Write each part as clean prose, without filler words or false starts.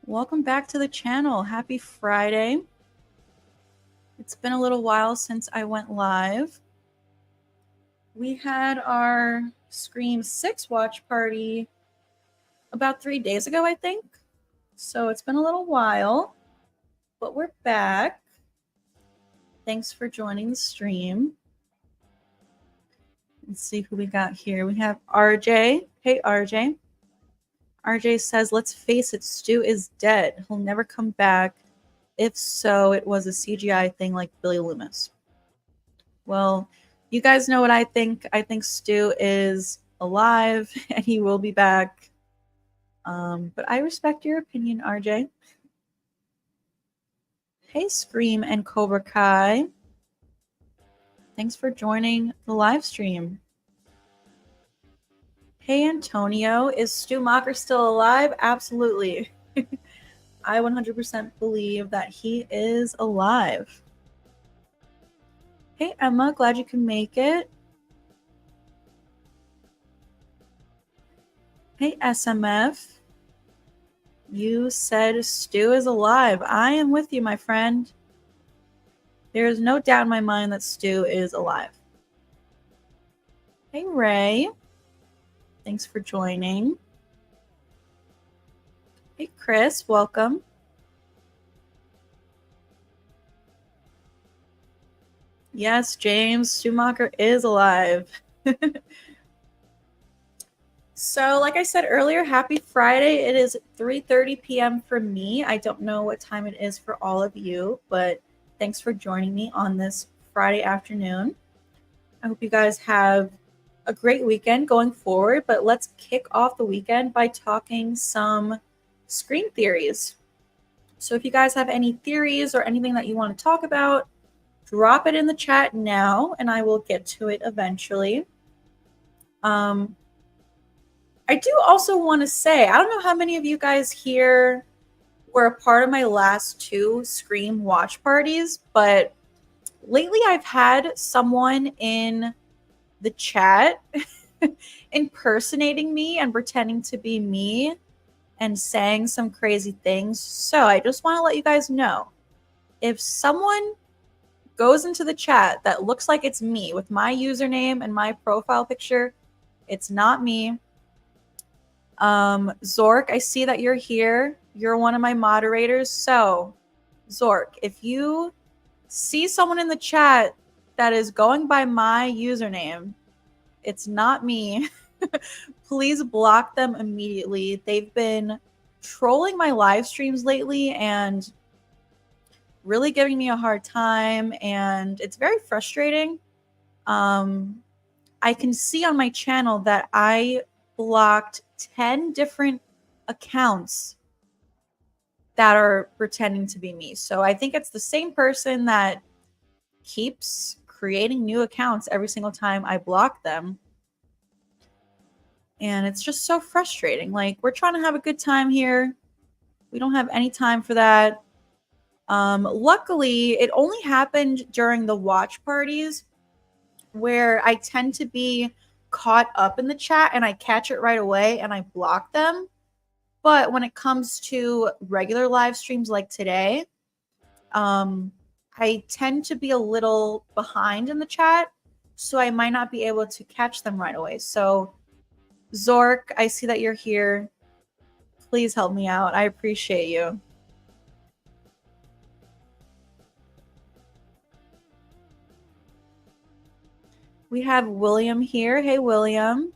Welcome back to the channel. Happy Friday. It's been a little while since I went live. We had our Scream 6 watch party about 3 days ago, I think. So it's been a little while, but we're back. Thanks for joining the stream. Let's see who we got here. We have RJ. Hey, RJ. RJ says, let's face it, Stu is dead. He'll never come back. If so, it was a CGI thing like Billy Loomis. Well, you guys know what I think. I think Stu is alive and he will be back. But I respect your opinion, RJ. Hey, Scream and Cobra Kai. Thanks for joining the live stream. Hey, Antonio. Is Stu Macher still alive? Absolutely. I 100% believe that he is alive. Hey, Emma. Glad you can make it. Hey, SMF. You said Stu is alive. I am with you, my friend. There is no doubt in my mind that Stu is alive. Hey, Ray. Thanks for joining. Hey, Chris. Welcome. Yes, James. Stu Macher is alive. So, like I said earlier, happy Friday. It is 3:30 p.m. for me. I don't know what time it is for all of you, but thanks for joining me on this Friday afternoon. I hope you guys have a great weekend going forward, but let's kick off the weekend by talking some Scream theories. So if you guys have any theories or anything that you want to talk about, drop it in the chat now, and I will get to it eventually. I do also want to say, I don't know how many of you guys here were a part of my last 2 Scream watch parties, but lately I've had someone in the chat impersonating me and pretending to be me and saying some crazy things. So I just want to let you guys know, if someone goes into the chat that looks like it's me with my username and my profile picture, it's not me. Zork, I see that you're here. You're one of my moderators. So, Zork, if you see someone in the chat that is going by my username, it's not me. Please block them immediately. They've been trolling my live streams lately and really giving me a hard time, and it's very frustrating. I can see on my channel that I blocked 10 different accounts that are pretending to be me. So I think it's the same person that keeps creating new accounts every single time I block them. And it's just so frustrating. Like, we're trying to have a good time here. We don't have any time for that. Luckily, it only happened during the watch parties where I tend to be caught up in the chat and I catch it right away and I block them. But when it comes to regular live streams like today, I tend to be a little behind in the chat, so I might not be able to catch them right away. So, Zork, I see that you're here. Please help me out. I appreciate you. We have William here. Hey, William.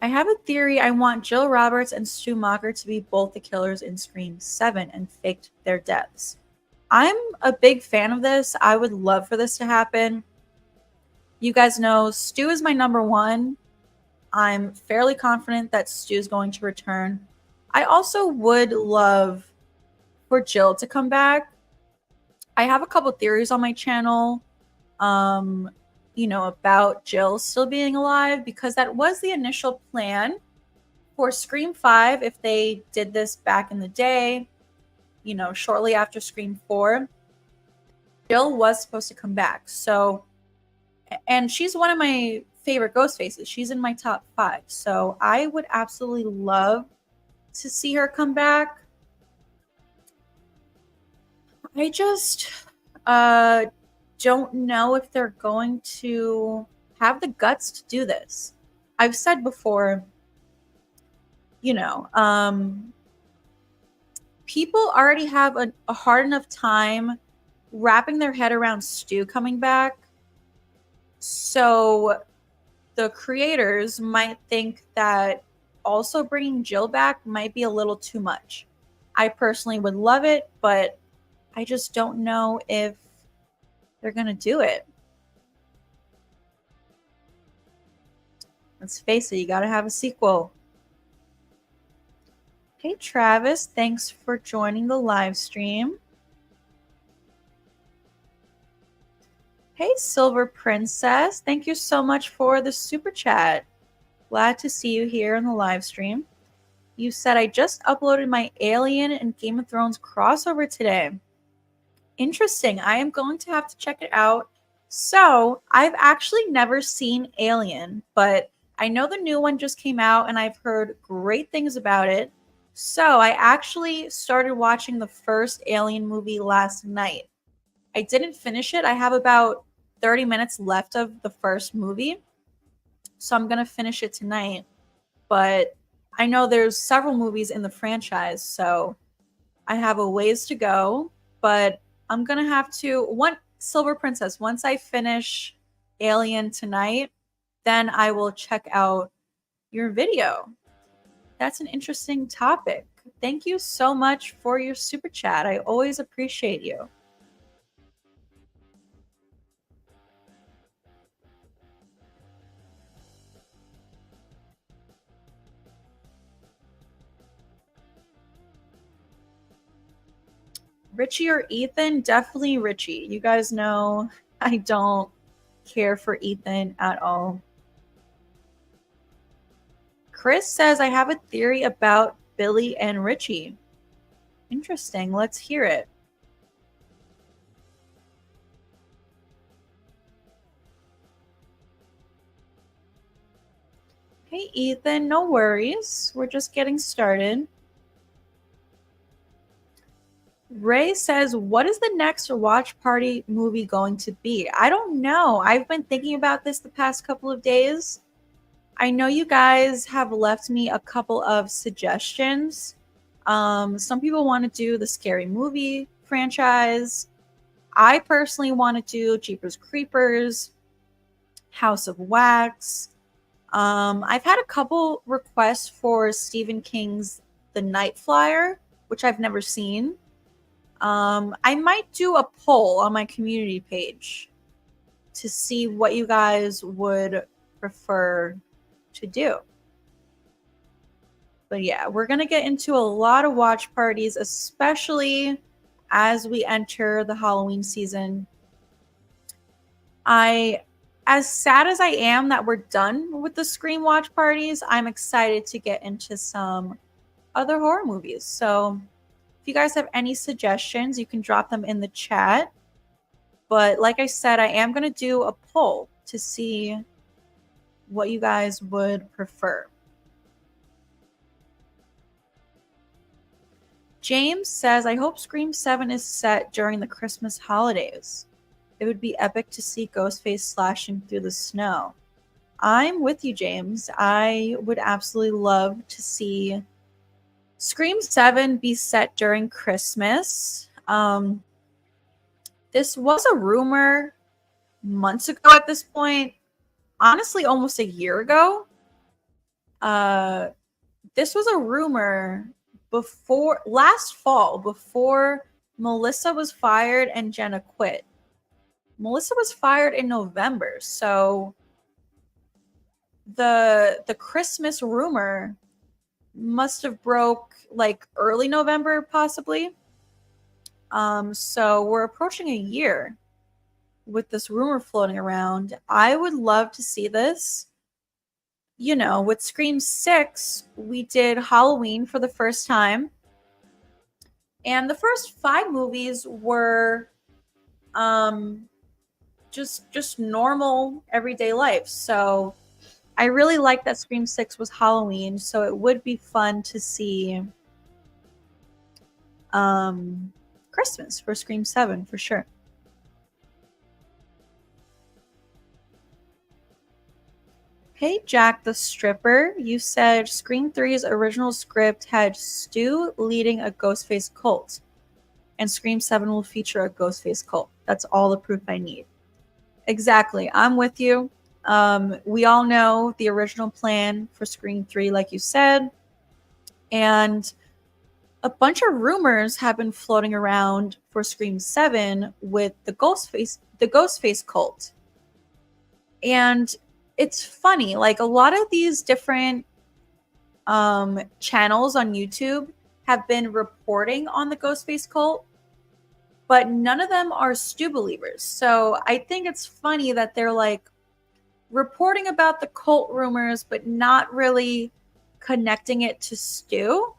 I have a theory. I want Jill Roberts and Stu Macher to be both the killers in Scream 7 and faked their deaths. I'm a big fan of this. I would love for this to happen. You guys know Stu is my number 1. I'm fairly confident that Stu is going to return. I also would love for Jill to come back. I have a couple theories on my channel, about Jill still being alive, because that was the initial plan for Scream 5 if they did this back in the day, shortly after Scream 4. Jill was supposed to come back. So, and she's one of my favorite ghost faces. She's in my top 5. So I would absolutely love to see her come back. I just don't know if they're going to have the guts to do this. I've said before, people already have a hard enough time wrapping their head around Stu coming back. So the creators might think that also bringing Jill back might be a little too much. I personally would love it, but I just don't know if they're going to do it. Let's face it, you got to have a sequel. Hey, Travis, thanks for joining the live stream. Hey, Silver Princess, thank you so much for the super chat. Glad to see you here in the live stream. You said, I just uploaded my Alien and Game of Thrones crossover today. Interesting. I am going to have to check it out. So, I've actually never seen Alien, but I know the new one just came out and I've heard great things about it. So, I actually started watching the first Alien movie last night. I didn't finish it. I have about 30 minutes left of the first movie. So, I'm going to finish it tonight. But I know there's several movies in the franchise, so I have a ways to go. But I'm going to have to, Silver Princess, once I finish Alien tonight, then I will check out your video. That's an interesting topic. Thank you so much for your super chat. I always appreciate you. Richie or Ethan? Definitely Richie. You guys know I don't care for Ethan at all. Chris says, I have a theory about Billy and Richie. Interesting. Let's hear it. Hey, Ethan. No worries. We're just getting started. Ray says, what is the next watch party movie going to be? I don't know. I've been thinking about this the past couple of days. I know you guys have left me a couple of suggestions. Some people want to do the Scary Movie franchise. I personally want to do Jeepers Creepers, House of Wax. I've had a couple requests for Stephen King's The Night Flyer, which I've never seen. I might do a poll on my community page to see what you guys would prefer to do. But yeah, we're going to get into a lot of watch parties, especially as we enter the Halloween season. As sad as I am that we're done with the Scream watch parties, I'm excited to get into some other horror movies. So if you guys have any suggestions, you can drop them in the chat. But like I said, I am going to do a poll to see what you guys would prefer. James says, I hope Scream 7 is set during the Christmas holidays. It would be epic to see Ghostface slashing through the snow. I'm with you, James. I would absolutely love to see Scream 7 be set during Christmas. This was a rumor months ago at this point. Honestly, almost a year ago. This was a rumor last fall, before Melissa was fired and Jenna quit. Melissa was fired in November, so the Christmas rumor must have broke like early November, possibly. So we're approaching a year with this rumor floating around. I would love to see this. You know, with Scream 6, we did Halloween for the first time. And the first 5 movies were just normal everyday life. So I really like that Scream 6 was Halloween, so it would be fun to see Christmas for Scream 7 for sure. Hey, Jack the Stripper, you said Scream 3's original script had Stu leading a Ghostface cult, and Scream 7 will feature a Ghostface cult. That's all the proof I need. Exactly. I'm with you. We all know the original plan for Scream 3, like you said, and a bunch of rumors have been floating around for Scream 7 with the Ghostface cult. And it's funny, like a lot of these different channels on YouTube have been reporting on the Ghostface cult, but none of them are Stu believers. So I think it's funny that they're like reporting about the cult rumors, but not really connecting it to Stu.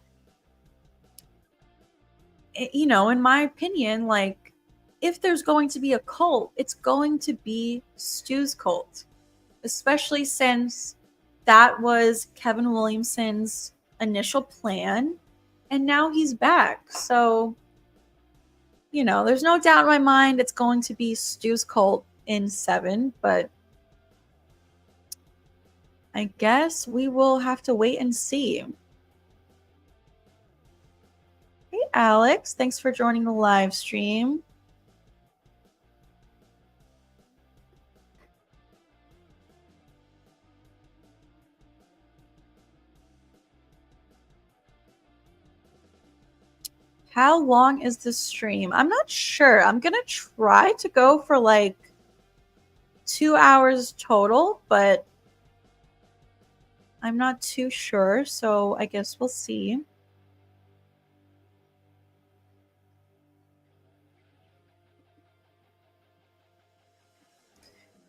You know, in my opinion, like if there's going to be a cult, it's going to be Stu's cult, especially since that was Kevin Williamson's initial plan, and now he's back. So, you know, there's no doubt in my mind it's going to be Stu's cult in 7, but I guess we will have to wait and see. Hey, Alex, thanks for joining the live stream. How long is the stream? I'm not sure. I'm going to try to go for like 2 hours total, but I'm not too sure, so I guess we'll see.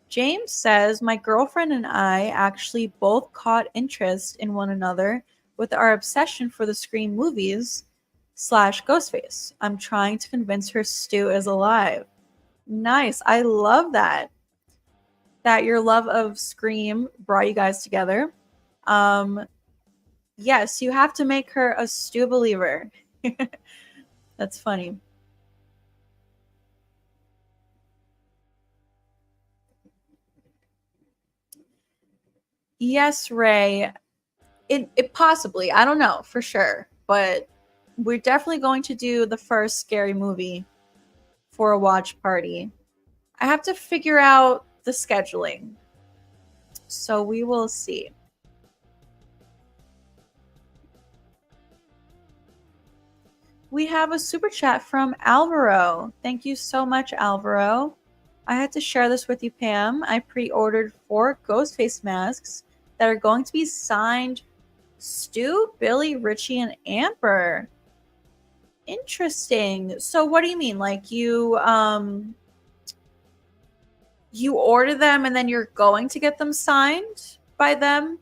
James says, my girlfriend and I actually both caught interest in one another with our obsession for the Scream movies / Ghostface. I'm trying to convince her Stu is alive. Nice. I love that. That your love of Scream brought you guys together. Yes, you have to make her a Stu believer. That's funny. Yes, Ray. It possibly. I don't know for sure, but we're definitely going to do the first scary movie for a watch party. I have to figure out the scheduling, so we will see. We have a super chat from Alvaro. Thank you so much, Alvaro. I had to share this with you, Pam. I pre-ordered 4 Ghostface masks that are going to be signed Stu, Billy, Richie, and Amber. Interesting. So what do you mean? Like you order them and then you're going to get them signed by them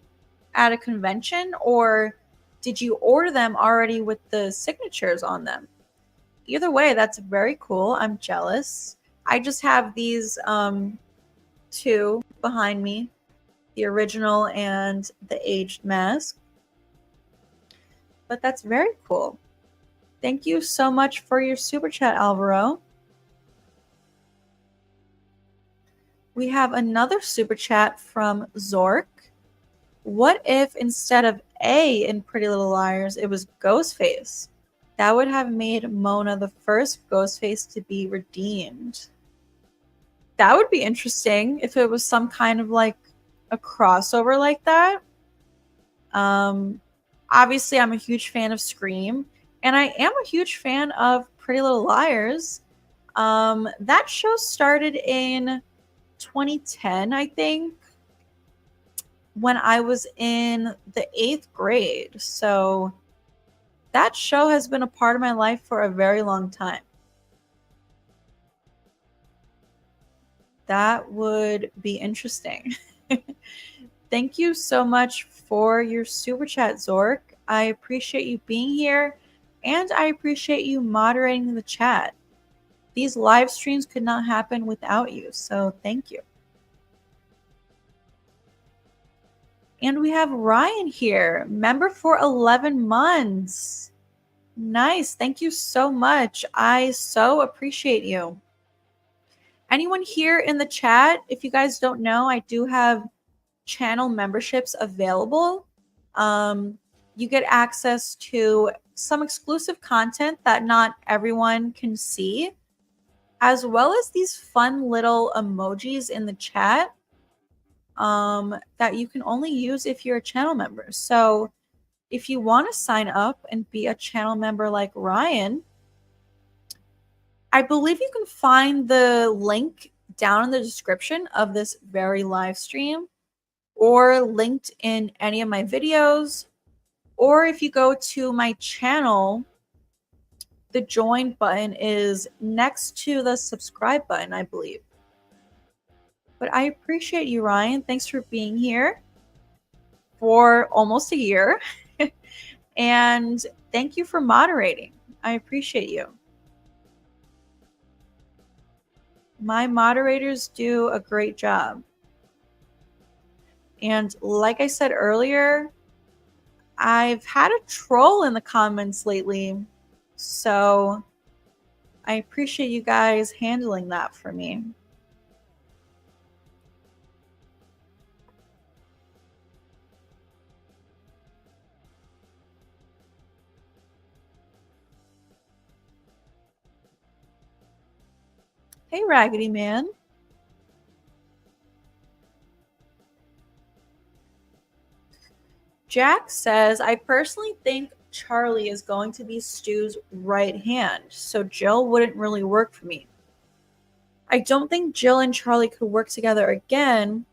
at a convention, or did you order them already with the signatures on them? Either way, that's very cool. I'm jealous. I just have these 2 behind me, the original and the aged mask. But that's very cool. Thank you so much for your super chat, Alvaro. We have another super chat from Zork. What if instead of A in Pretty Little Liars, it was Ghostface? That would have made Mona the first Ghostface to be redeemed. That would be interesting if it was some kind of like a crossover like that. Obviously, I'm a huge fan of Scream, and I am a huge fan of Pretty Little Liars. That show started in 2010, I think, when I was in the 8th grade. So that show has been a part of my life for a very long time. That would be interesting. Thank you so much for your super chat, Zork. I appreciate you being here, and I appreciate you moderating the chat. These live streams could not happen without you. So thank you. And we have Ryan here, member for 11 months. Nice. Thank you so much. I so appreciate you. Anyone here in the chat, if you guys don't know, I do have channel memberships available. You get access to some exclusive content that not everyone can see, as well as these fun little emojis in the chat that you can only use if you're a channel member. So if you want to sign up and be a channel member like Ryan, I believe you can find the link down in the description of this very live stream, or linked in any of my videos, or if you go to my channel, the join button is next to the subscribe button, I believe. But I appreciate you, Ryan. Thanks for being here for almost a year. And thank you for moderating. I appreciate you. My moderators do a great job. And like I said earlier, I've had a troll in the comments lately, so I appreciate you guys handling that for me. Hey, Raggedy Man. Jack says, I personally think Charlie is going to be Stu's right hand, so Jill wouldn't really work for me. I don't think Jill and Charlie could work together again,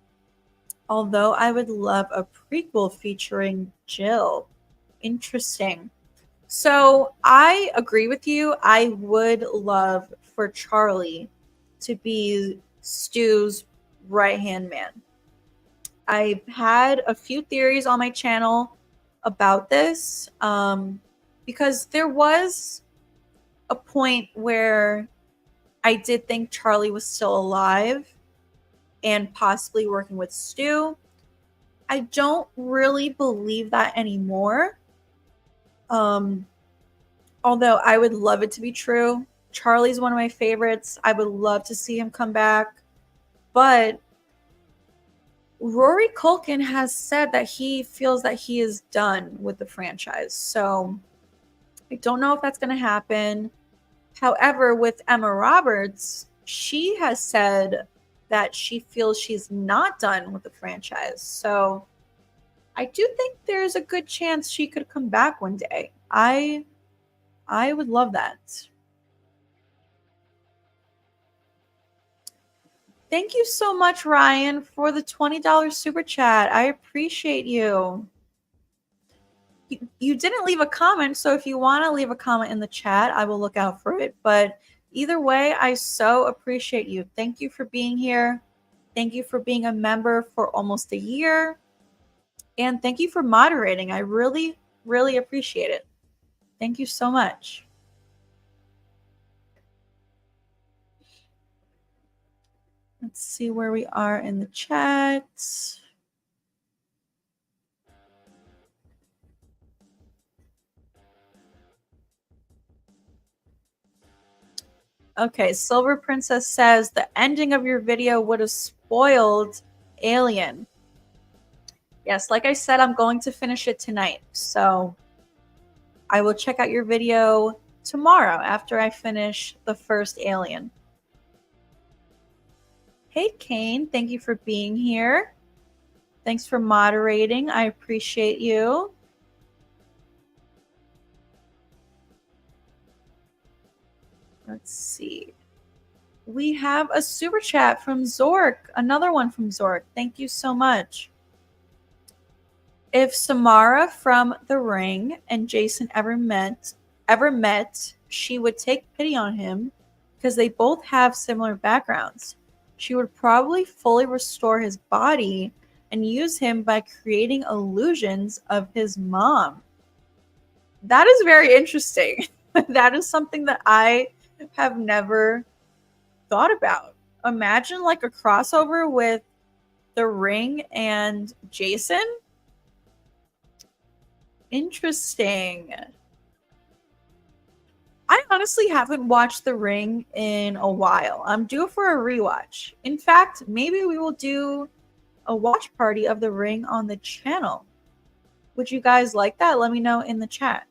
although I would love a prequel featuring Jill. Interesting. So I agree with you. I would love for Charlie to be Stu's right-hand man. I've had a few theories on my channel about this because there was a point where I did think Charlie was still alive and possibly working with Stu. I don't really believe that anymore. Although I would love it to be true. Charlie's one of my favorites. I would love to see him come back. But Rory Culkin has said that he feels that he is done with the franchise. So I don't know if that's going to happen. However, with Emma Roberts, she has said that she feels she's not done with the franchise. So I do think there's a good chance she could come back one day. I would love that. Thank you so much, Ryan, for the $20 super chat. I appreciate you. You didn't leave a comment, so if you want to leave a comment in the chat, I will look out for it. But either way, I so appreciate you. Thank you for being here. Thank you for being a member for almost a year. And thank you for moderating. I really, really appreciate it. Thank you so much. Let's see where we are in the chat. Okay, Silver Princess says the ending of your video would have spoiled Alien. Yes, like I said, I'm going to finish it tonight. So I will check out your video tomorrow after I finish the first Alien. Hey, Kane, thank you for being here. Thanks for moderating. I appreciate you. Let's see. We have a super chat from Zork. Another one from Zork. Thank you so much. If Samara from The Ring and Jason ever met, she would take pity on him because they both have similar backgrounds. She would probably fully restore his body and use him by creating illusions of his mom. That is very interesting. That is something that I have never thought about. Imagine like a crossover with The Ring and Jason. Interesting. I honestly haven't watched The Ring in a while. I'm due for a rewatch. In fact, maybe we will do a watch party of The Ring on the channel. Would you guys like that? Let me know in the chat.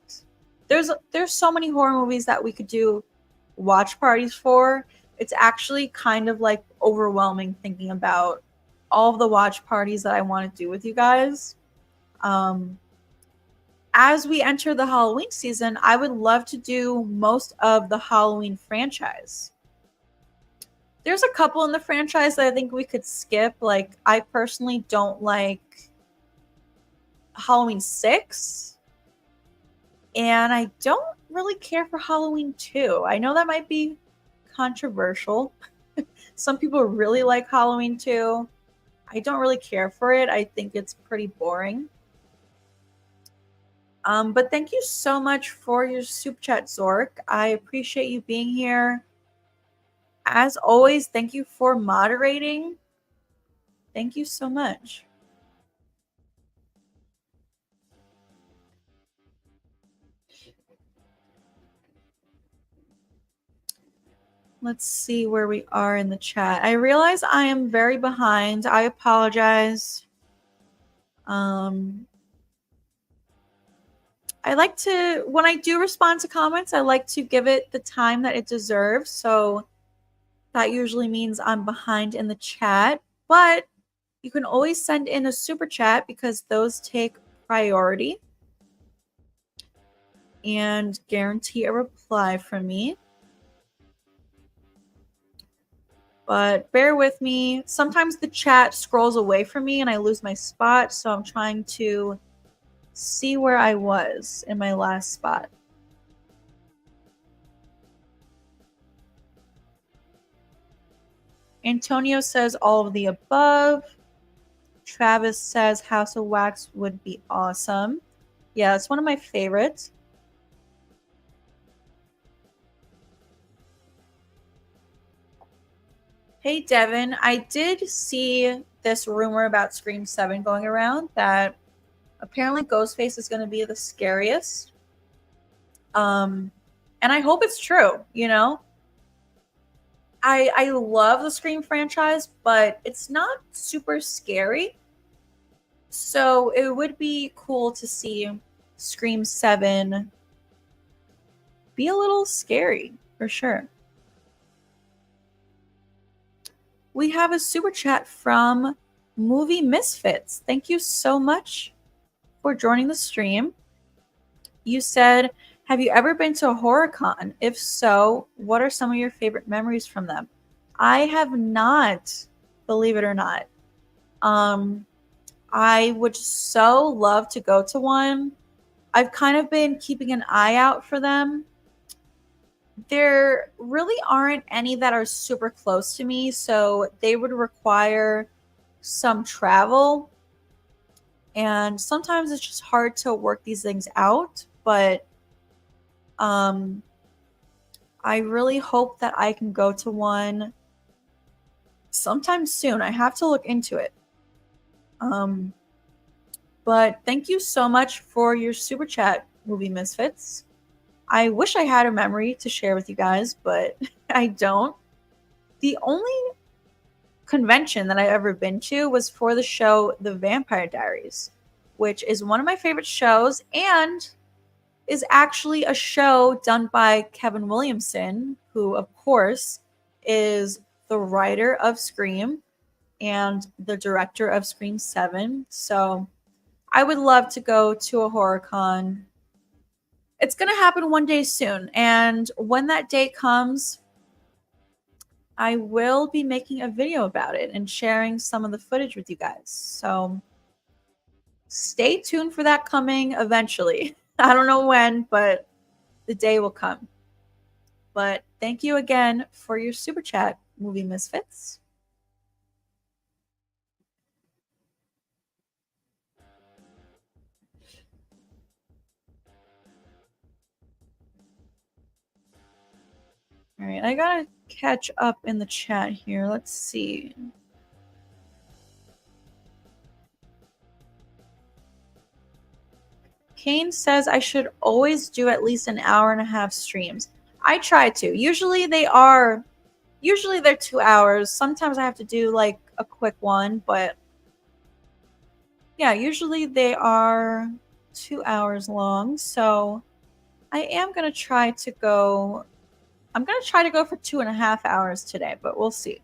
There's so many horror movies that we could do watch parties for. It's actually kind of like overwhelming thinking about all of the watch parties that I want to do with you guys. As we enter the Halloween season, I would love to do most of the Halloween franchise. There's a couple in the franchise that I think we could skip. Like, I personally don't like Halloween 6, and I don't really care for Halloween 2. I know that might be controversial. Some people really like Halloween 2. I don't really care for it. I think it's pretty boring. But thank you so much for your super chat, Zork. I appreciate you being here. As always, thank you for moderating. Thank you so much. Let's see where we are in the chat. I realize I am very behind. I apologize. I like to, when I do respond to comments, I like to give it the time that it deserves. So that usually means I'm behind in the chat. But you can always send in a super chat because those take priority and guarantee a reply from me. But bear with me. Sometimes the chat scrolls away from me and I lose my spot. So I'm trying to see where I was in my last spot. Antonio says all of the above. Travis says House of Wax would be awesome. Yeah, it's one of my favorites. Hey, Devin, I did see this rumor about Scream 7 going around that apparently Ghostface is going to be the scariest. And I hope it's true, you know? I love the Scream franchise, but it's not super scary. So it would be cool to see Scream 7 be a little scary, for sure. We have a super chat from Movie Misfits. Thank you so much for joining the stream. You said, have you ever been to a horror con? If so, what are some of your favorite memories from them? I have not, believe it or not. I would so love to go to one. I've kind of been keeping an eye out for them. There really aren't any that are super close to me, so they would require some travel. And sometimes it's just hard to work these things out, but I really hope that I can go to one sometime soon. I have to look into it. But thank you so much for your super chat, Movie Misfits. I wish I had a memory to share with you guys, but I don't. The only convention that I've ever been to was for the show The Vampire Diaries, which is one of my favorite shows and is actually a show done by Kevin Williamson, who, of course, is the writer of Scream and the director of Scream 7. So I would love to go to a horror con. It's going to happen one day soon. And when that day comes, I will be making a video about it and sharing some of the footage with you guys. So stay tuned for that coming eventually. I don't know when, but the day will come. But thank you again for your super chat, Movie Misfits. All right, I gotta catch up in the chat here. Let's see. Kane says I should always do at least an hour and a half streams. I try to. Usually they're 2 hours. Sometimes I have to do like a quick one, but yeah, usually they are 2 hours long. So I am going to try to go. I'm going to try to go for 2.5 hours today, but we'll see.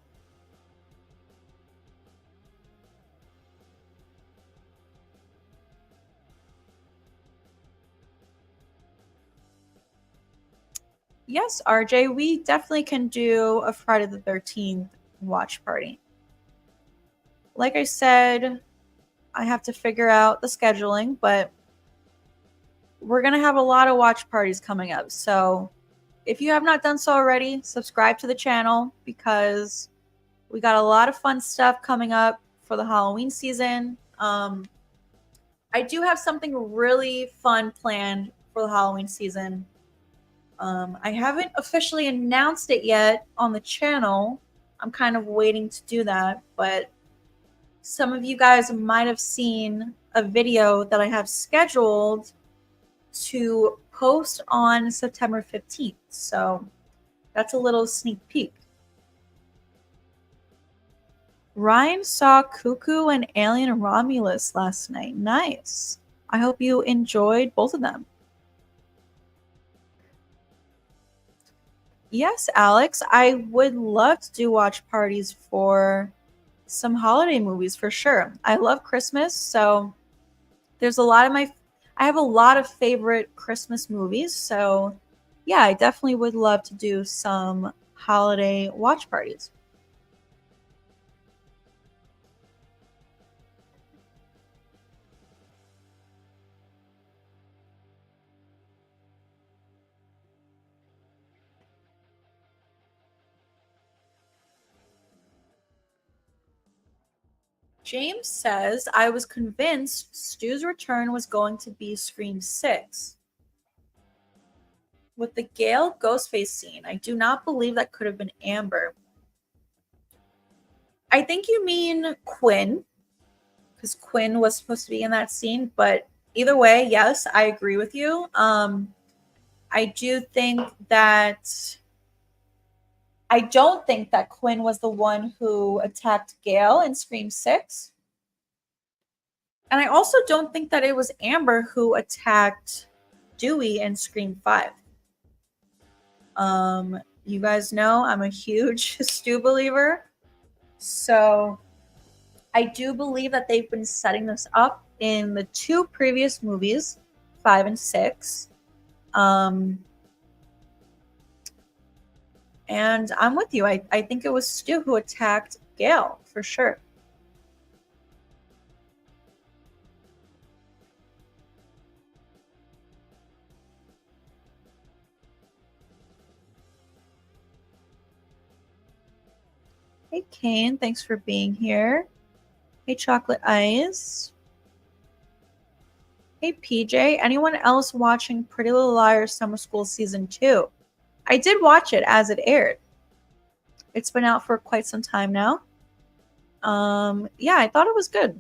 Yes, RJ, we definitely can do a Friday the 13th watch party. Like I said, I have to figure out the scheduling, but we're going to have a lot of watch parties coming up. So if you have not done so already, subscribe to the channel because we got a lot of fun stuff coming up for the Halloween season. I do have something really fun planned for the Halloween season. I haven't officially announced it yet on the channel. I'm kind of waiting to do that, but some of you guys might have seen a video that I have scheduled to post on September 15th. So that's a little sneak peek. Ryan saw Cuckoo and Alien Romulus last night. Nice. I hope you enjoyed both of them. Yes, Alex, I would love to do watch parties for some holiday movies for sure. I love Christmas, so there's I have a lot of favorite Christmas movies, so yeah, I definitely would love to do some holiday watch parties. James says, I was convinced Stu's return was going to be Scream 6. With the Gale Ghostface scene, I do not believe that could have been Amber. I think you mean Quinn, because Quinn was supposed to be in that scene, but either way, yes, I agree with you. I don't think that Quinn was the one who attacked Gale in Scream 6. And I also don't think that it was Amber who attacked Dewey in Scream 5. You guys know I'm a huge Stu believer. So I do believe that they've been setting this up in the 2 previous movies, 5 and 6. And I'm with you. I think it was Stu who attacked Gale for sure. Hey, Kane, thanks for being here. Hey, Chocolate Eyes. Hey, PJ. Anyone else watching Pretty Little Liars Summer School Season 2? I did watch it as it aired. It's been out for quite some time now. Yeah, I thought it was good.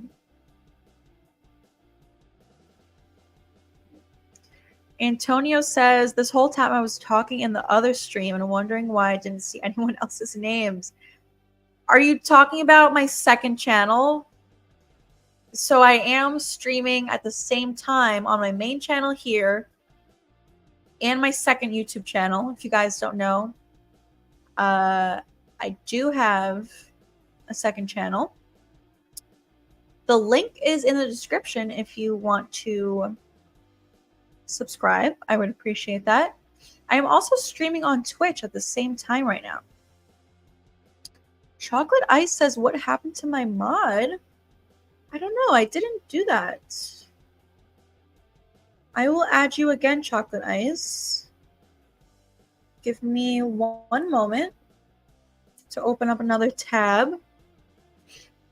Antonio says, this whole time I was talking in the other stream and wondering why I didn't see anyone else's names. Are you talking about my second channel? So I am streaming at the same time on my main channel here and my second YouTube channel. If you guys don't know, I do have a second channel. The link is in the description if you want to subscribe. I would appreciate that. I am also streaming on Twitch at the same time right now. Chocolate Ice says, what happened to my mod? I don't know. I didn't do that. I will add you again, Chocolate Ice. Give me one moment to open up another tab.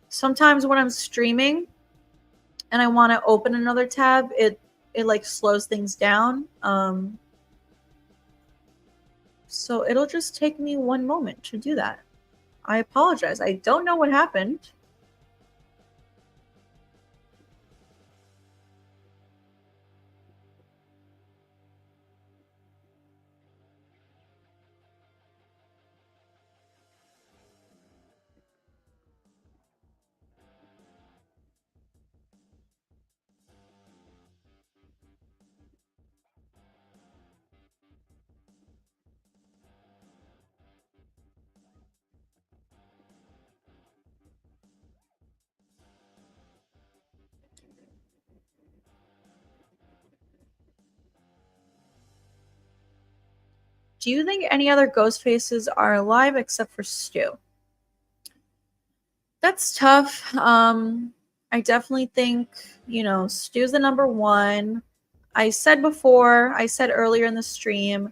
Sometimes when I'm streaming and I want to open another tab, it like slows things down. So it'll just take me one moment to do that. I apologize. I don't know what happened. Do you think any other ghost faces are alive except for Stu? That's tough. I definitely think, Stu's the number one. I said earlier in the stream,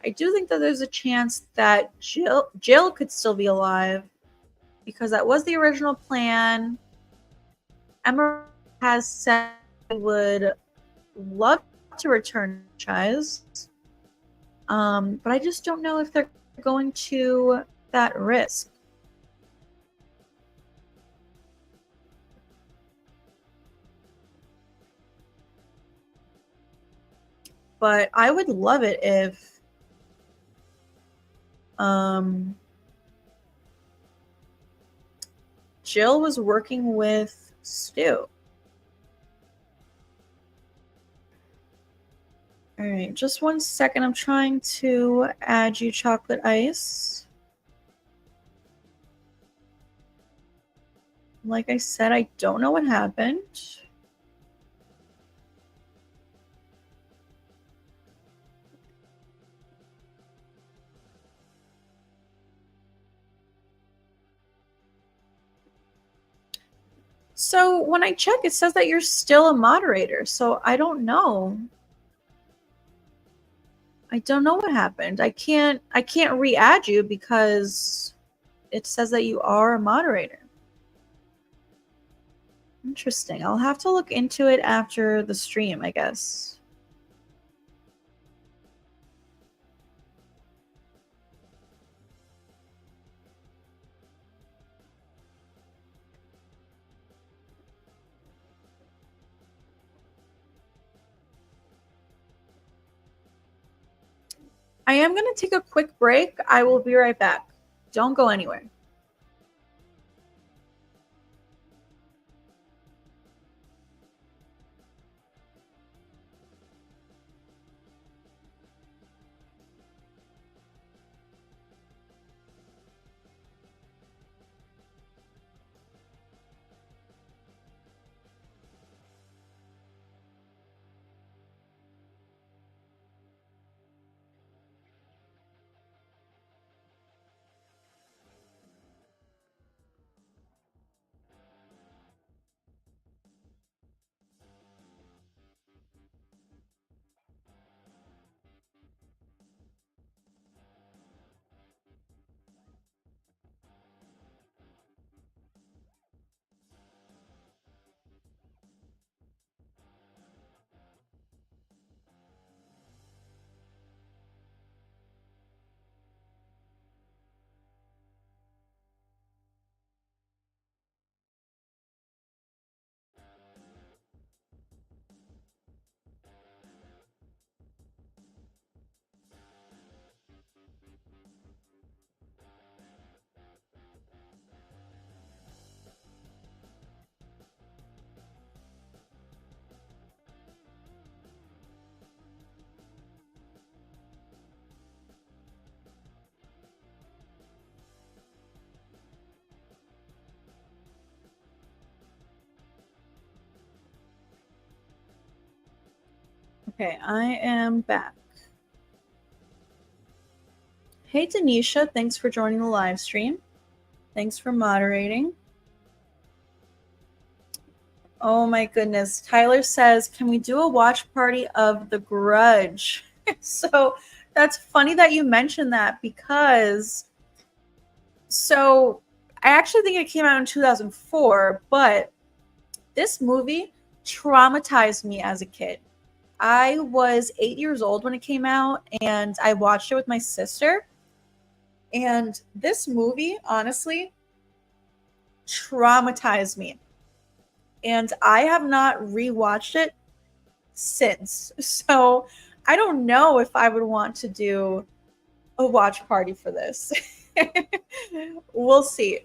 I do think that there's a chance that Jill could still be alive because that was the original plan. Emma has said she would love to return to the franchise. But I just don't know if they're going to that risk. But I would love it if Jill was working with Stu. All right, just 1 second. I'm trying to add you chocolate ice. Like I said, I don't know what happened. So when I check, it says that you're still a moderator. So I don't know. I don't know what happened. I can't re-add you because it says that you are a moderator. Interesting. I'll have to look into it after the stream, I guess. I am going to take a quick break. I will be right back. Don't go anywhere. Okay, I am back. Hey, Denisha, thanks for joining the live stream. Thanks for moderating. Oh my goodness. Tyler says, can we do a watch party of The Grudge? So that's funny that you mentioned that because I actually think it came out in 2004, but this movie traumatized me as a kid. I was 8 years old when it came out, and I watched it with my sister. And this movie, honestly, traumatized me. And I have not rewatched it since. So I don't know if I would want to do a watch party for this. We'll see.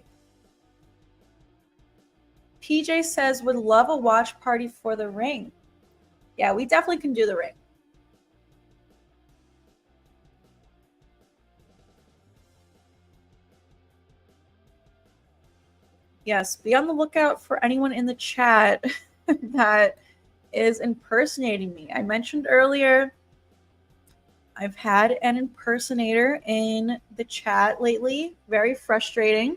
PJ says, would love a watch party for The Ring. Yeah, we definitely can do The Ring. Yes, be on the lookout for anyone in the chat that is impersonating me. I mentioned earlier, I've had an impersonator in the chat lately. Very frustrating.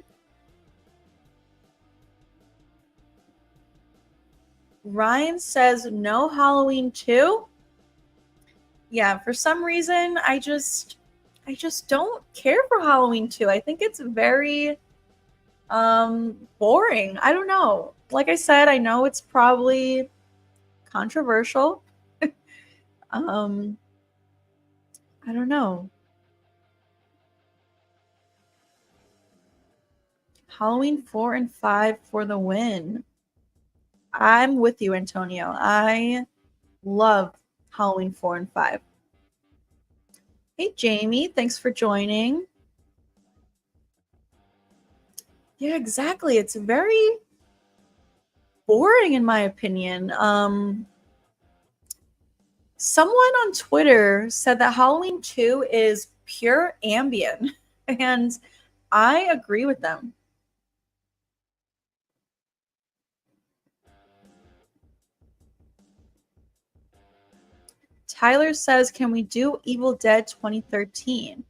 Ryan says no Halloween 2. Yeah, for some reason I just don't care for Halloween 2. I think it's very boring. I don't know. Like I said, I know it's probably controversial. I don't know. Halloween 4 and 5 for the win. I'm with you, Antonio. I love Halloween 4 and 5. Hey, Jamie. Thanks for joining. Yeah, exactly. It's very boring, in my opinion. Someone on Twitter said that Halloween 2 is pure Ambien, and I agree with them. Tyler says, can we do Evil Dead 2013?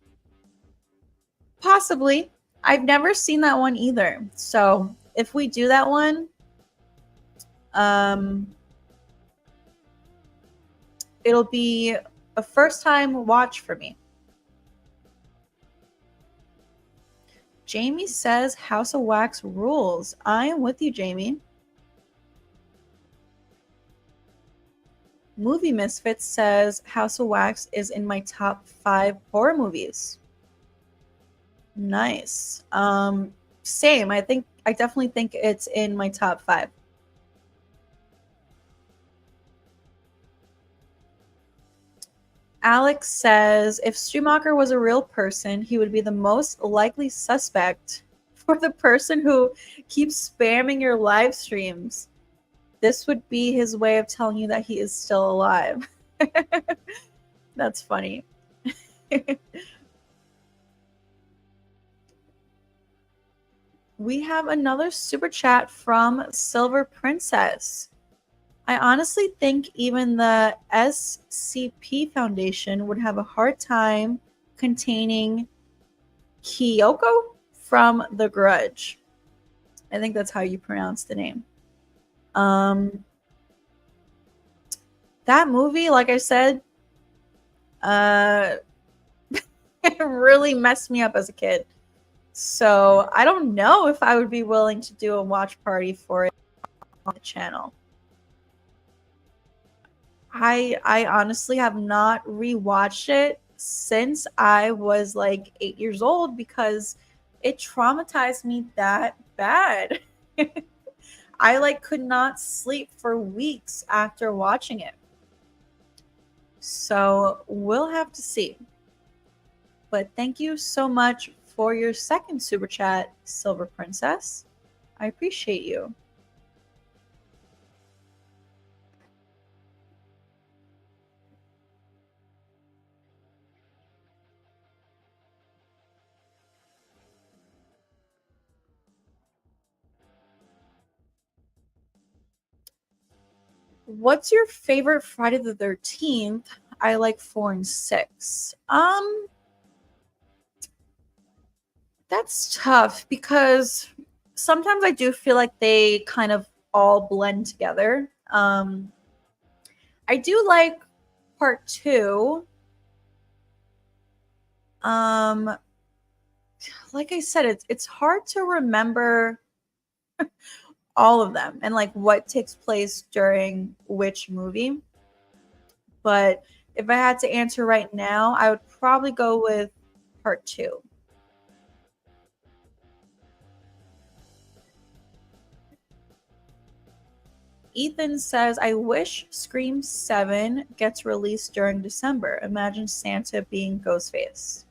Possibly. I've never seen that one either. So if we do that one, it'll be a first time watch for me. Jamie says House of Wax rules. I am with you, Jamie. Movie Misfits says House of Wax is in my top 5 horror movies. Nice. Same. I definitely think it's in my top 5. Alex says if Schumacher was a real person, he would be the most likely suspect for the person who keeps spamming your live streams. This would be his way of telling you that he is still alive. That's funny. We have another super chat from Silver Princess. I honestly think even the SCP Foundation would have a hard time containing Kyoko from The Grudge. I think that's how you pronounce the name. That movie, like I said, it really messed me up as a kid. So I don't know if I would be willing to do a watch party for it on the channel. I honestly have not rewatched it since I was like 8 years old because it traumatized me that bad. I like could not sleep for weeks after watching it. So we'll have to see. But thank you so much for your second super chat, Silver Princess. I appreciate you. What's your favorite Friday the 13th? I like 4 and 6. That's tough because sometimes I do feel like they kind of all blend together. I do like part 2. Like I said, it's hard to remember all of them and like what takes place during which movie. But if I had to answer right now, I would probably go with part 2. Ethan says, I wish Scream 7 gets released during December. Imagine Santa being Ghostface.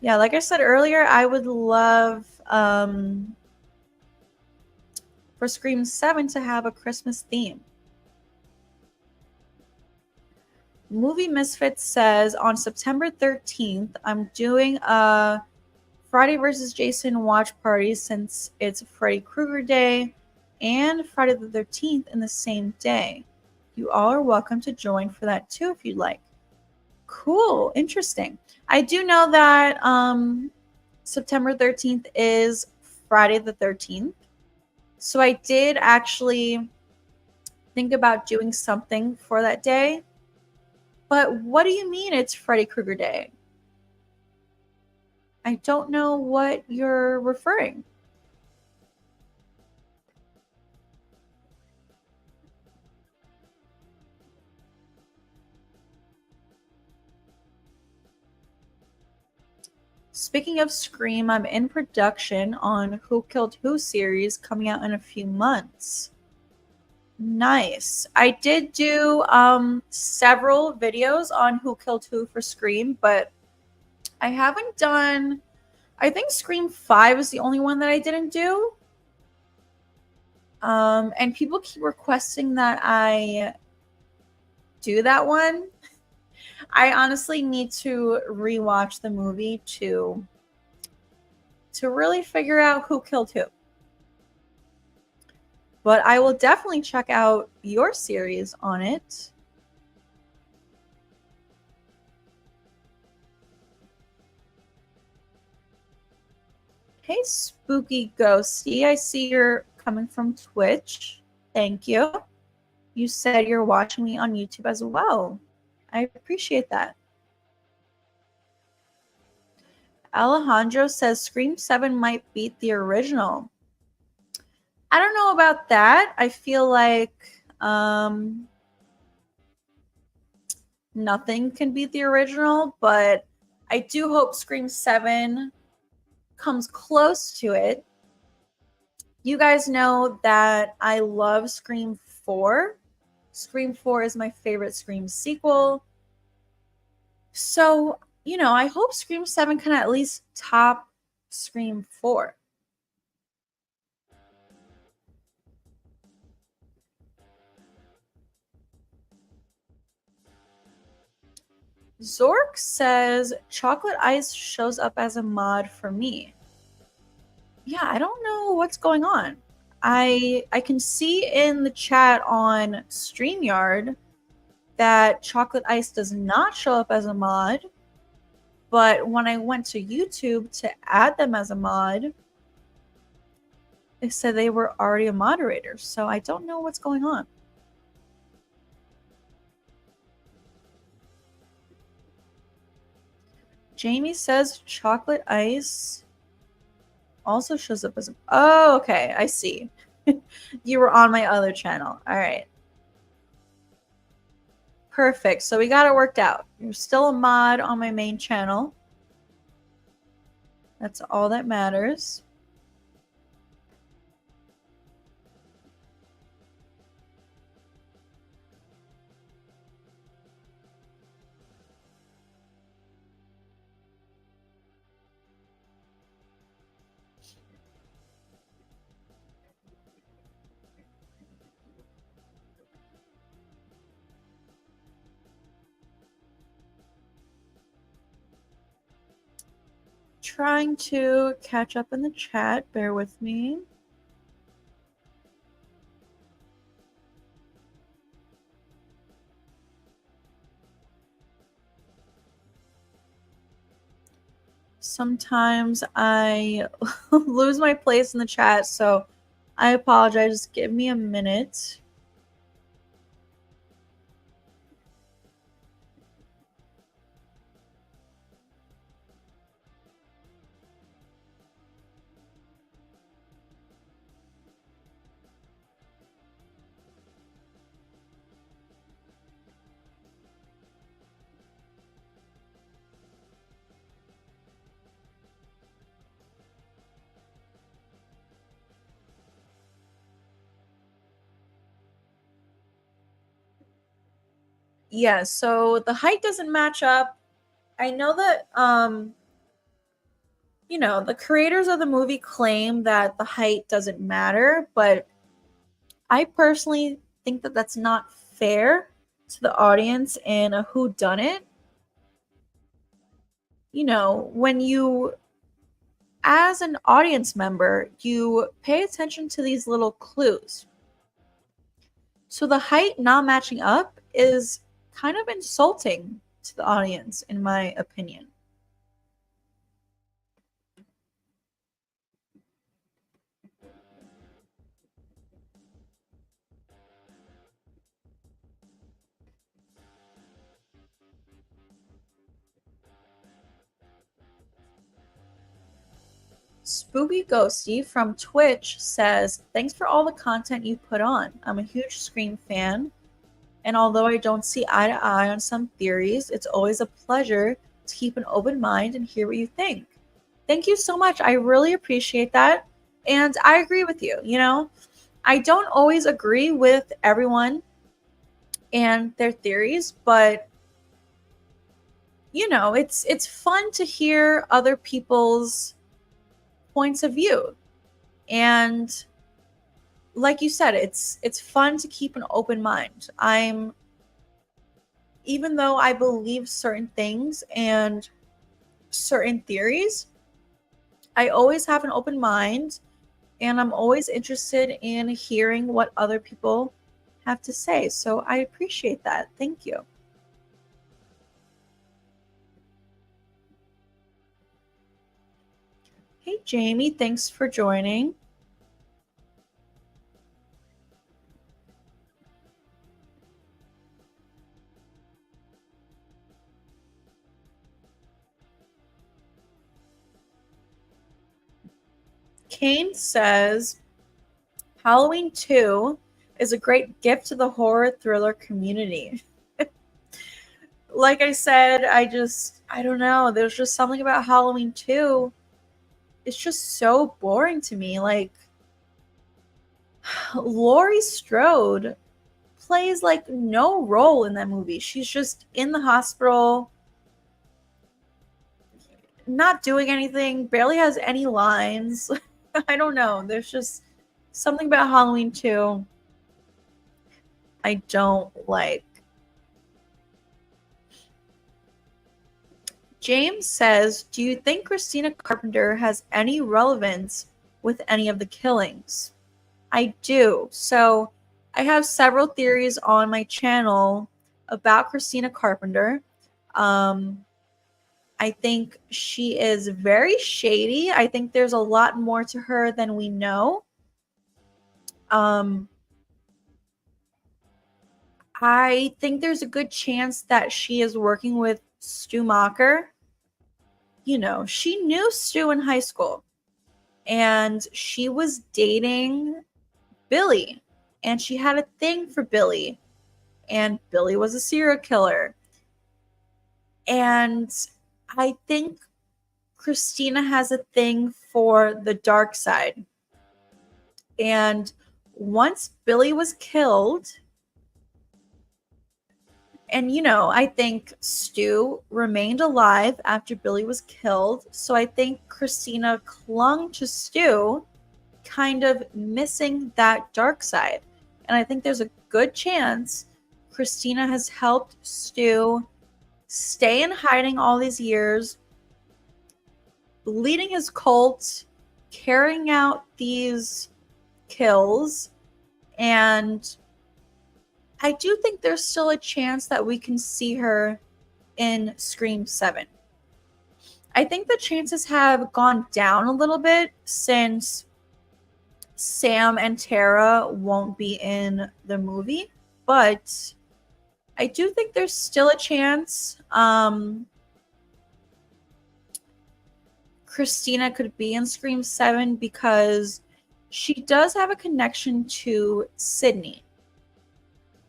Yeah, like I said earlier, I would love for Scream 7 to have a Christmas theme. Movie Misfits says, on September 13th, I'm doing a Friday vs. Jason watch party since it's Freddy Krueger Day and Friday the 13th in the same day. You all are welcome to join for that too if you'd like. Cool. Interesting. I do know that September 13th is Friday the 13th. So I did actually think about doing something for that day. But what do you mean it's Freddy Krueger Day? I don't know what you're referring. Speaking of Scream, I'm in production on Who Killed Who series coming out in a few months. Nice. I did do several videos on Who Killed Who for Scream, but I haven't done, I think Scream 5 is the only one that I didn't do. And people keep requesting that I do that one. I honestly need to rewatch the movie to really figure out who killed who. But I will definitely check out your series on it. Hey, Spooky Ghosty. I see you're coming from Twitch. Thank you. You said you're watching me on YouTube as well. I appreciate that. Alejandro says Scream 7 might beat the original. I don't know about that. I feel like nothing can beat the original, but I do hope Scream 7 comes close to it. You guys know that I love Scream 4. Scream 4 is my favorite Scream sequel. So, you know, I hope Scream 7 can at least top Scream 4. Zork says chocolate ice shows up as a mod for me. Yeah, I don't know what's going on. I can see in the chat on StreamYard that chocolate ice does not show up as a mod, but when I went to YouTube to add them as a mod, they said they were already a moderator, so I don't know what's going on. Jamie says chocolate ice also shows up as a... Oh, okay, I see. You were on my other channel. All right. Perfect. So we got it worked out. You're still a mod on my main channel. That's all that matters. Trying to catch up in the chat. Bear with me. Sometimes I lose my place in the chat, so I apologize. Just give me a minute. Yeah, so the height doesn't match up. I know that the creators of the movie claim that the height doesn't matter, but I personally think that that's not fair to the audience and a whodunit. When you, as an audience member, you pay attention to these little clues. So the height not matching up is kind of insulting to the audience, in my opinion. Spooky Ghosty from Twitch says, "Thanks for all the content you put on. I'm a huge Scream fan, and although I don't see eye to eye on some theories, it's always a pleasure to keep an open mind and hear what you think." Thank you so much. I really appreciate that. And I agree with you. I don't always agree with everyone and their theories, but it's fun to hear other people's points of view. And like you said, it's fun to keep an open mind. Even though I believe certain things and certain theories, I always have an open mind, and I'm always interested in hearing what other people have to say. So I appreciate that. Thank you. Hey, Jamie, thanks for joining. Kane says, Halloween 2 is a great gift to the horror thriller community. Like I said, I don't know. There's just something about Halloween 2. It's just so boring to me. Like, Laurie Strode plays like no role in that movie. She's just in the hospital, not doing anything, barely has any lines. I don't know. There's just something about Halloween 2 I don't like. James says, "Do you think Christina Carpenter has any relevance with any of the killings?" I do. So I have several theories on my channel about Christina Carpenter. I think she is very shady. I think there's a lot more to her than we know. I think there's a good chance that she is working with Stu Macher. She knew Stu in high school, and she was dating Billy, and she had a thing for Billy, and Billy was a serial killer. And I think Christina has a thing for the dark side. And once Billy was killed, and I think Stu remained alive after Billy was killed. So I think Christina clung to Stu, kind of missing that dark side. And I think there's a good chance Christina has helped Stu stay in hiding all these years, leading his cult, carrying out these kills, and I do think there's still a chance that we can see her in Scream 7. I think the chances have gone down a little bit since Sam and Tara won't be in the movie, but I do think there's still a chance Christina could be in Scream 7 because she does have a connection to Sydney.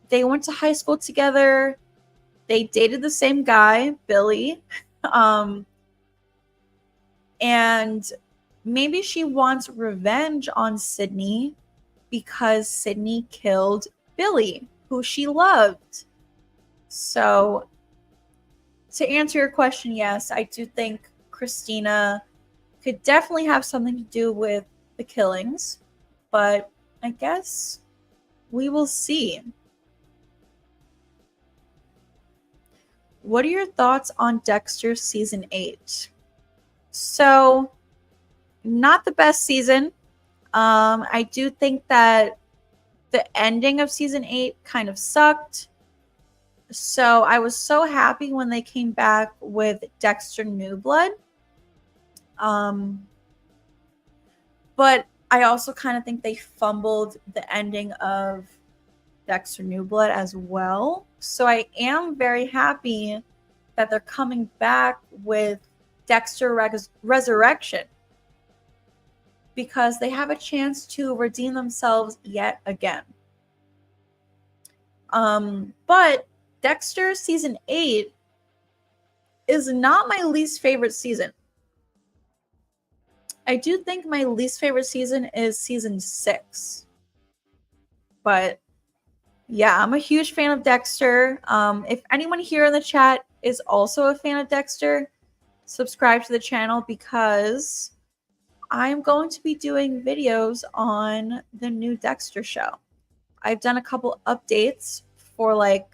They went to high school together. They dated the same guy, Billy. And maybe she wants revenge on Sydney because Sydney killed Billy, who she loved. So to answer your question, yes, I do think Christina could definitely have something to do with the killings, but I guess we will see. What are your thoughts on Dexter season 8? So, not the best season. I do think that the ending of season 8 kind of sucked. So, I was so happy when they came back with Dexter New Blood. But I also kind of think they fumbled the ending of Dexter New Blood as well. So I am very happy that they're coming back with Dexter Resurrection because they have a chance to redeem themselves yet again. But Dexter season 8 is not my least favorite season. I do think my least favorite season is season 6. But yeah, I'm a huge fan of Dexter. If anyone here in the chat is also a fan of Dexter, subscribe to the channel because I'm going to be doing videos on the new Dexter show. I've done a couple updates for like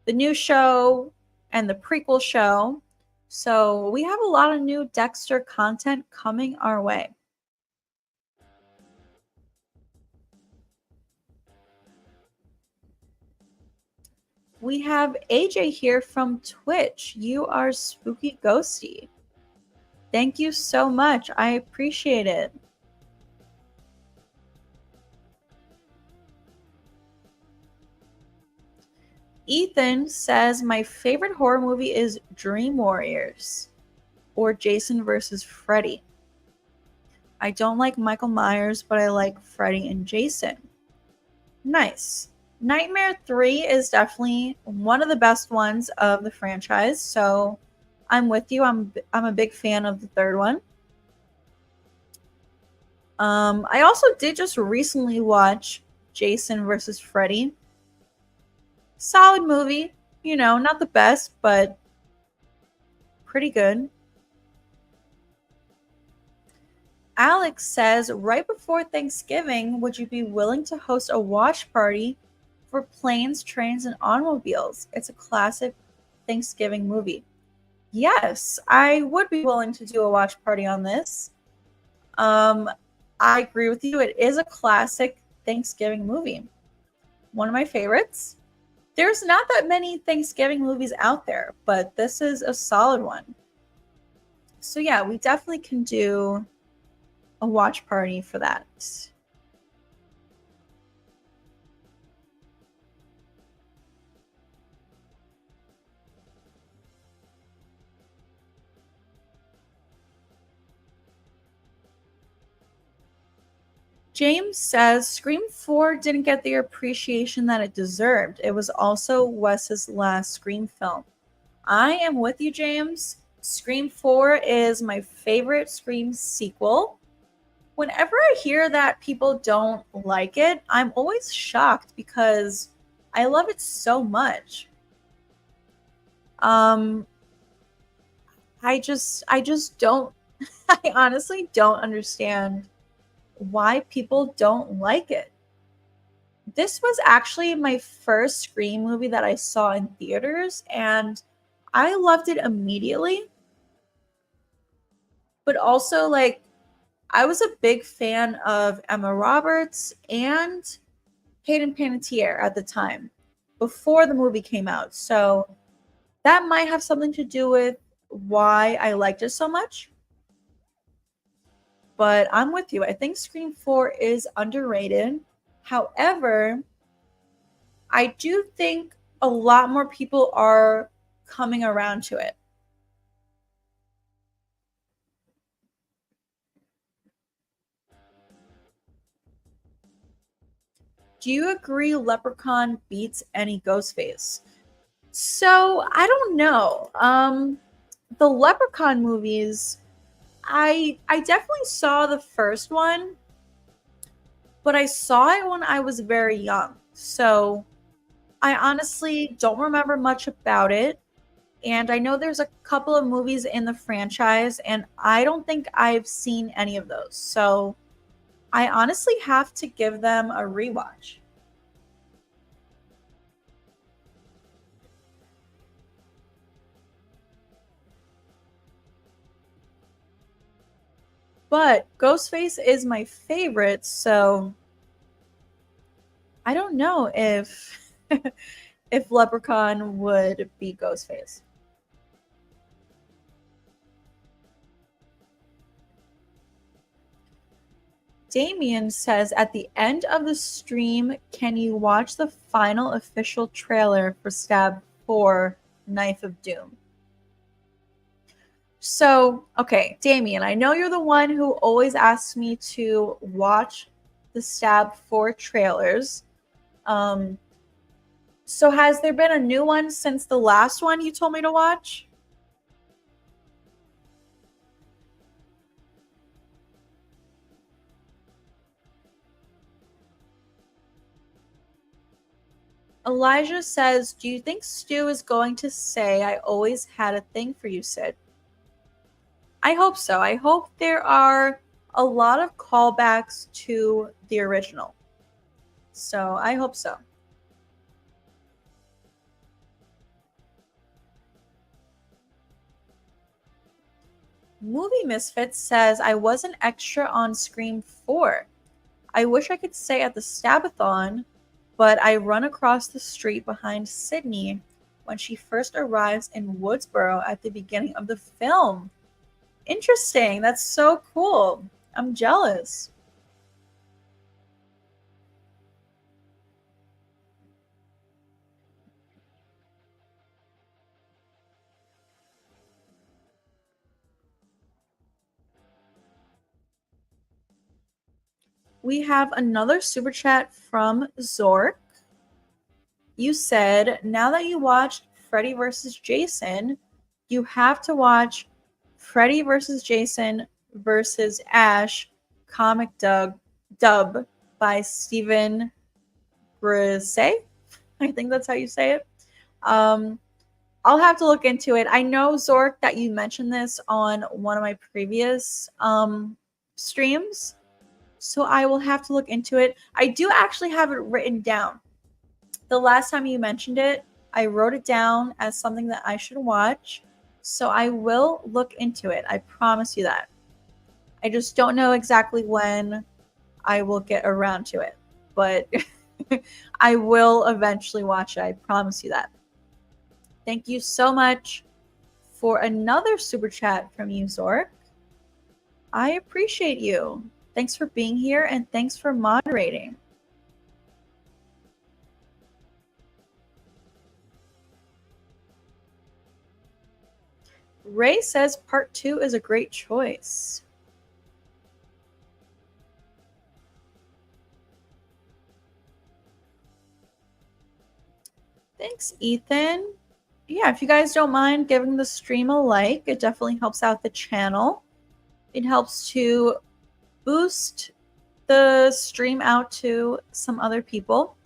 the new show and the prequel show. So we have a lot of new Dexter content coming our way. We have AJ here from Twitch. You are spooky ghosty. Thank you so much. I appreciate it. Ethan says my favorite horror movie is Dream Warriors or Jason versus Freddy. I don't like Michael Myers, but I like Freddy and Jason. Nice. Nightmare 3 is definitely one of the best ones of the franchise, so I'm with you. I'm a big fan of the third one. I also did just recently watch Jason versus Freddy. Solid movie, you know, not the best, but pretty good. Alex says, right before Thanksgiving, would you be willing to host a watch party for Planes, Trains, and Automobiles? It's a classic Thanksgiving movie. Yes, I would be willing to do a watch party on this. I agree with you. It is a classic Thanksgiving movie. One of my favorites. There's not that many Thanksgiving movies out there, but this is a solid one. So yeah, we definitely can do a watch party for that. James says Scream 4 didn't get the appreciation that it deserved. It was also Wes's last Scream film. I am with you, James. Scream 4 is my favorite Scream sequel. Whenever I hear that people don't like it, I'm always shocked because I love it so much. I just don't I honestly don't understand why people don't like it. This was actually my first Scream movie that I saw in theaters, and I loved it immediately. But also, like, I was a big fan of Emma Roberts and Hayden Panettiere at the time, before the movie came out. So that might have something to do with why I liked it so much. But I'm with you. I think Scream 4 is underrated. However, I do think a lot more people are coming around to it. Do you agree Leprechaun beats any Ghostface? So, I don't know. The Leprechaun movies, I definitely saw the first one, but I saw it when I was very young. So I honestly don't remember much about it. And I know there's a couple of movies in the franchise, and I don't think I've seen any of those. So I honestly have to give them a rewatch. But Ghostface is my favorite, so I don't know if if Leprechaun would be Ghostface. Damien says at the end of the stream, can you watch the final official trailer for Stab 4 Knife of Doom? So, okay, Damien, I know you're the one who always asks me to watch the Stab 4 trailers. Um, so has there been a new one since the last one you told me to watch? Elijah says, do you think Stu is going to say, I always had a thing for you, Sid? I hope so. I hope there are a lot of callbacks to the original. So I hope so. Movie Misfits says, I was an extra on Scream 4. I wish I could say at the Stabathon, but I run across the street behind Sydney when she first arrives in Woodsboro at the beginning of the film. Interesting. That's so cool. I'm jealous. We have another super chat from Zork. You said, now that you watched Freddy vs. Jason, you have to watch Freddy vs. Jason versus Ash comic dub by Stephen Grisey. I think that's how you say it. Um, I'll have to look into it. I know, Zork, that you mentioned this on one of my previous streams, so I will have to look into it. I do actually have it written down. The last time you mentioned it, I wrote it down as something that I should watch, so I will look into it. I promise you that. I just don't know exactly when I will get around to it, but I will eventually watch it. I promise you that. Thank you so much for another super chat from you, Zork. I appreciate you. Thanks for being here and thanks for moderating. Ray says part 2 is a great choice. Thanks, Ethan. Yeah, if you guys don't mind giving the stream a like, it definitely helps out the channel. It helps to boost the stream out to some other people.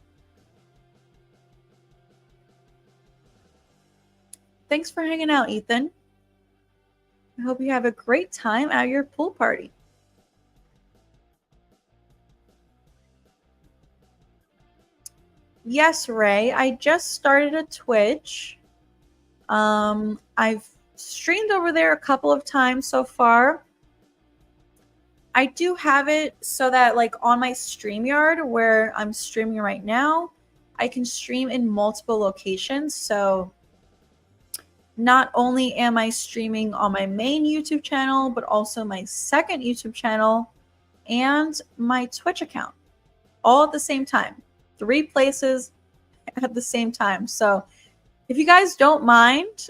Thanks for hanging out, Ethan. I hope you have a great time at your pool party. Yes, Ray, I just started a Twitch. I've streamed over there a couple of times so far. I do have it so that, like, on my StreamYard where I'm streaming right now, I can stream in multiple locations. So not only am I streaming on my main YouTube channel, but also my second YouTube channel and my Twitch account all at the same time. 3 places at the same time. So if you guys don't mind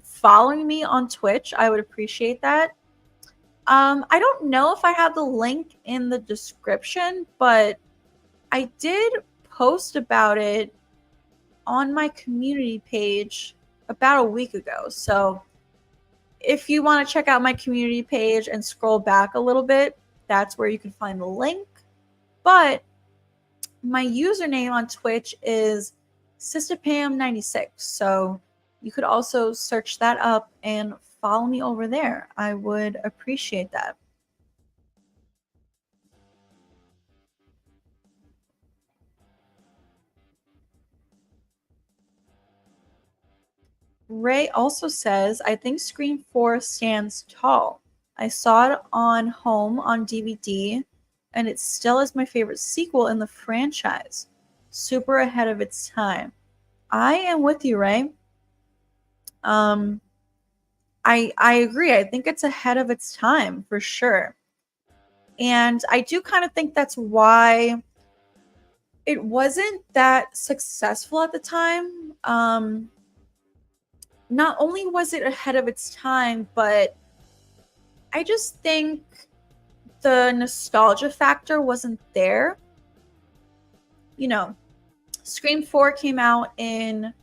following me on Twitch, I would appreciate that. I don't know if I have the link in the description, but I did post about it on my community page about a week ago. So if you want to check out my community page and scroll back a little bit, that's where you can find the link. But my username on Twitch is Sistapam 96. So you could also search that up and follow me over there. I would appreciate that. Ray also says, I think Scream 4 stands tall. I saw it on home on DVD, and it still is my favorite sequel in the franchise. Super ahead of its time. I am with you, Ray. Um, I agree. I think it's ahead of its time for sure. And I do kind of think that's why it wasn't that successful at the time. Not only was it ahead of its time, but I just think the nostalgia factor wasn't there. You know, Scream 4 came out in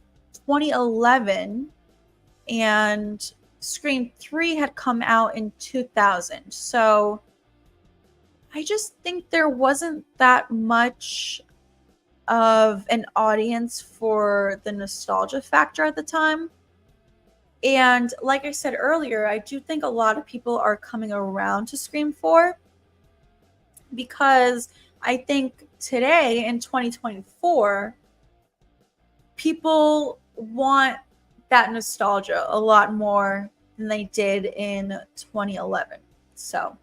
2011 and Scream 3 had come out in 2000. So I just think there wasn't that much of an audience for the nostalgia factor at the time. And like I said earlier, I do think a lot of people are coming around to Scream 4 because I think today in 2024, people want that nostalgia a lot more than they did in 2011. So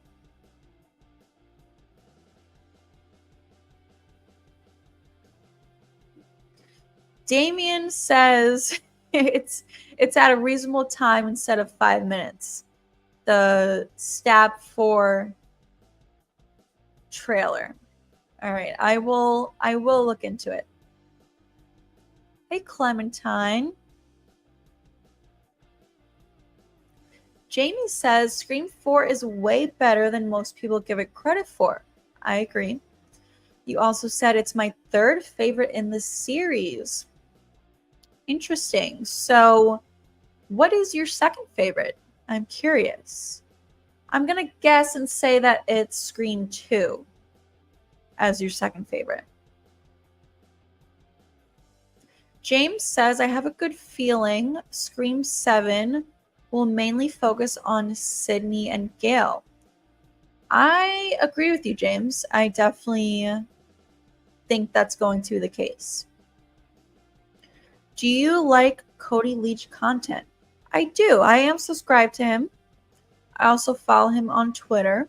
Damien says it's at a reasonable time instead of 5 minutes. The Stab 4 trailer. All right, I will look into it. Hey Clementine. Jamie says Scream 4 is way better than most people give it credit for. I agree. You also said it's my third favorite in the series. Interesting. So, what is your second favorite? I'm curious. I'm going to guess and say that it's Scream 2 as your second favorite. James says, I have a good feeling Scream 7 will mainly focus on Sydney and Gail. I agree with you, James. I definitely think that's going to be the case. Do you like Cody Leach content? I do. I am subscribed to him. I also follow him on Twitter.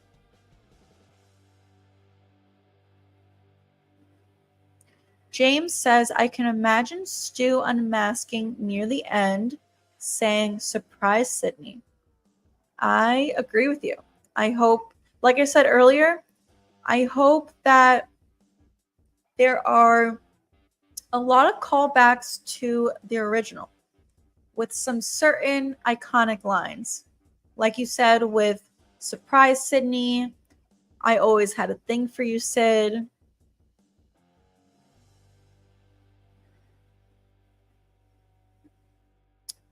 James says, I can imagine Stu unmasking near the end, saying, surprise, Sydney. I agree with you. I hope, like I said earlier, I hope that there are a lot of callbacks to the original with some certain iconic lines. Like you said with surprise, Sydney, I always had a thing for you, Sid.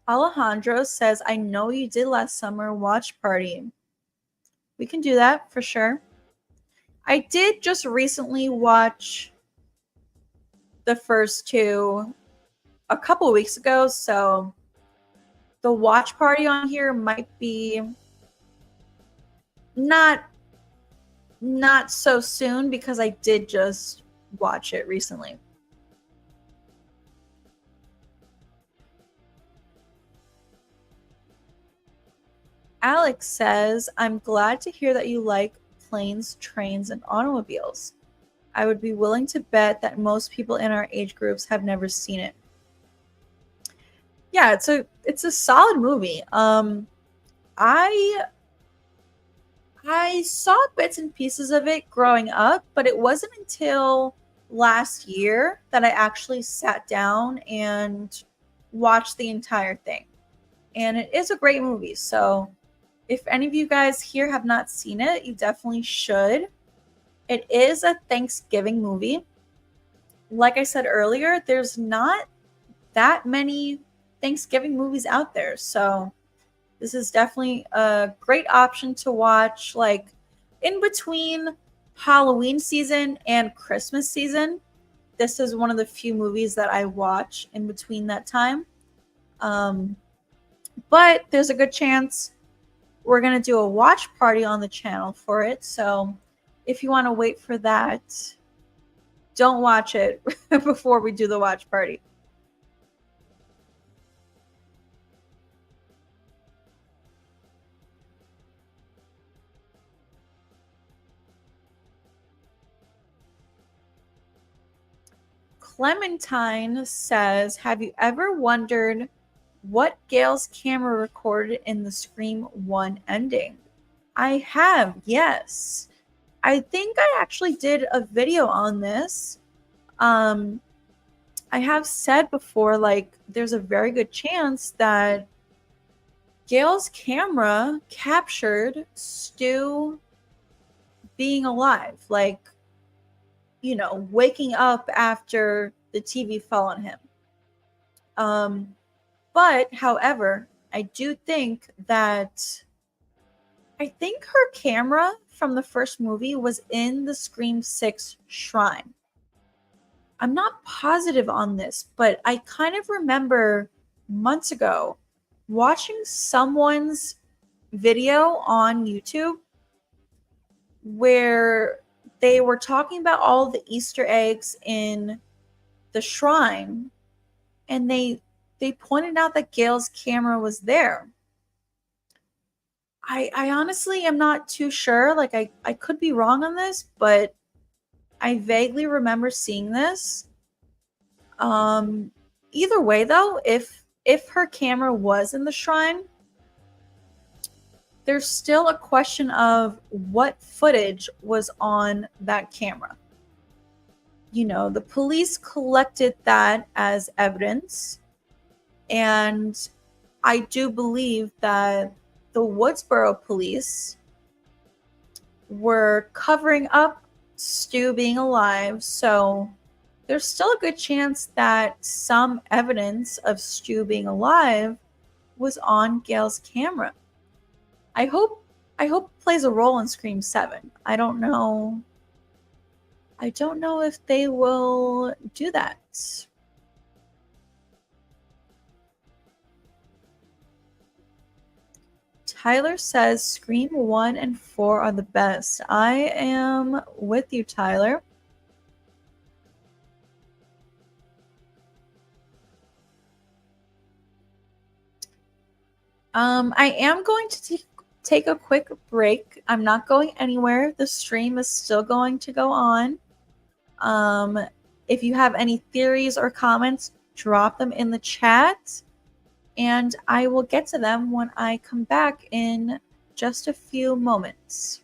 Alejandro says, I know you did last summer watch party. We can do that for sure. I did just recently watch the first two a couple weeks ago, so the watch party on here might be not so soon because I did just watch it recently. Alex says, I'm glad to hear that you like planes, trains, and automobiles. I would be willing to bet that most people in our age groups have never seen it. Yeah, it's a solid movie. I saw bits and pieces of it growing up, but it wasn't until last year that I actually sat down and watched the entire thing. And it is a great movie. So if any of you guys here have not seen it, you definitely should. It is a Thanksgiving movie. Like I said earlier, there's not that many Thanksgiving movies out there. So this is definitely a great option to watch, like in between Halloween season and Christmas season. this is one of the few movies that I watch in between that time. But there's a good chance we're going to do a watch party on the channel for it. So if you want to wait for that, don't watch it before we do the watch party. Clementine says, have you ever wondered what Gail's camera recorded in the Scream 1 ending? I have, yes. I think I actually did a video on this. I have said before, like, there's a very good chance that Gail's camera captured Stu being alive, like, you know, waking up after the TV fell on him. But, however, I do think that her camera from the first movie was in the Scream 6 shrine. I'm not positive on this, but I kind of remember months ago watching someone's video on YouTube where they were talking about all the Easter eggs in the shrine, and they pointed out that Gail's camera was there. I honestly am not too sure. Like, I could be wrong on this, but I vaguely remember seeing this. Either way, though, if her camera was in the shrine, there's still a question of what footage was on that camera. You know, the police collected that as evidence, and I do believe that the Woodsboro police were covering up Stu being alive, so there's still a good chance that some evidence of Stu being alive was on Gail's camera. I hope it plays a role in Scream 7. I don't know if they will do that. Tyler says Scream 1 and 4 are the best. I am with you, Tyler. I am going to take a quick break. I'm not going anywhere. The stream is still going to go on. If you have any theories or comments, drop them in the chat, and I will get to them when I come back in just a few moments.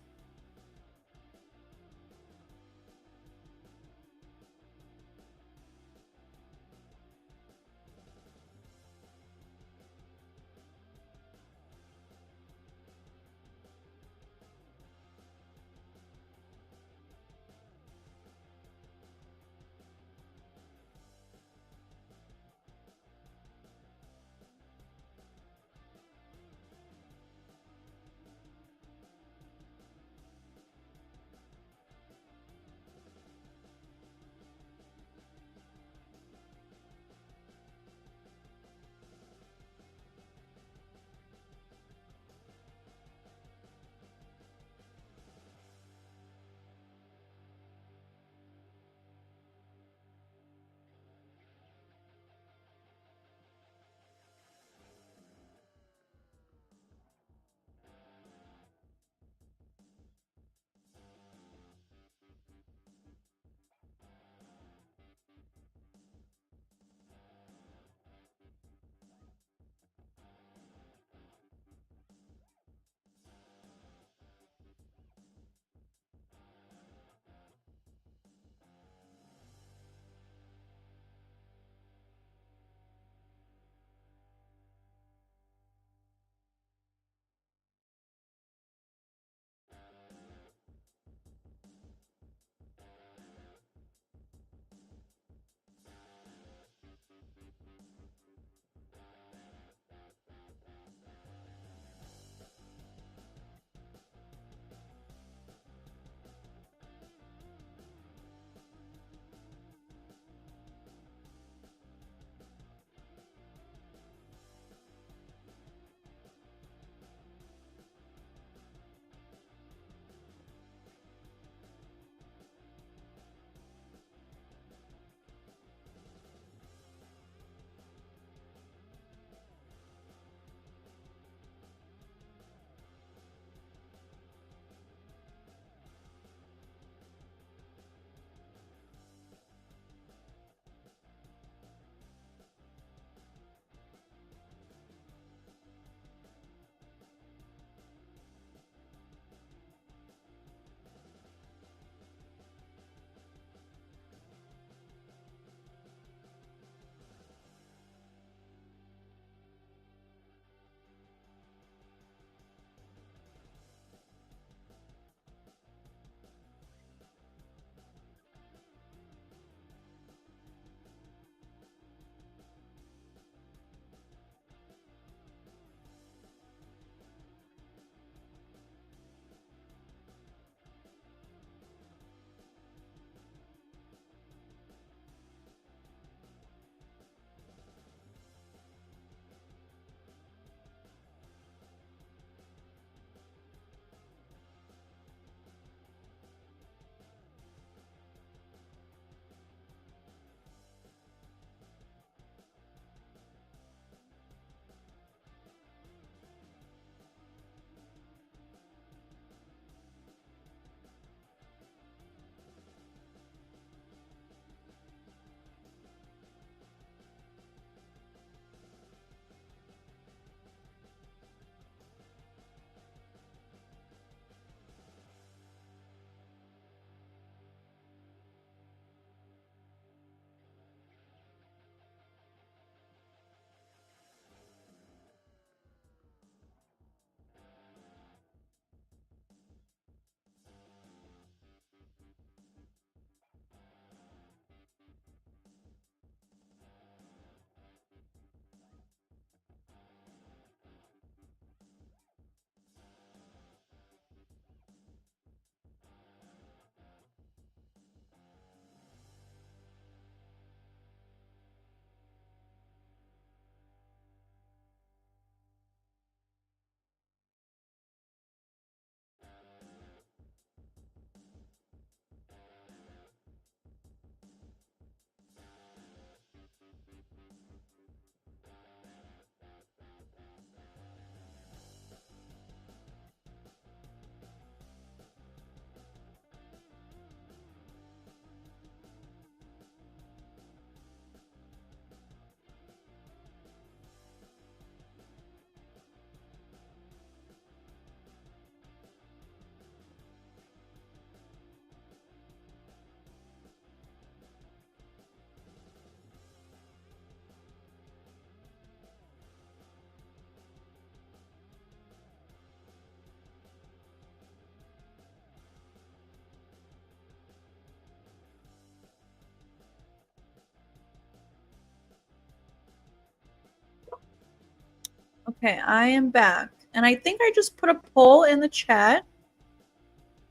Okay, I am back. And I think I just put a poll in the chat,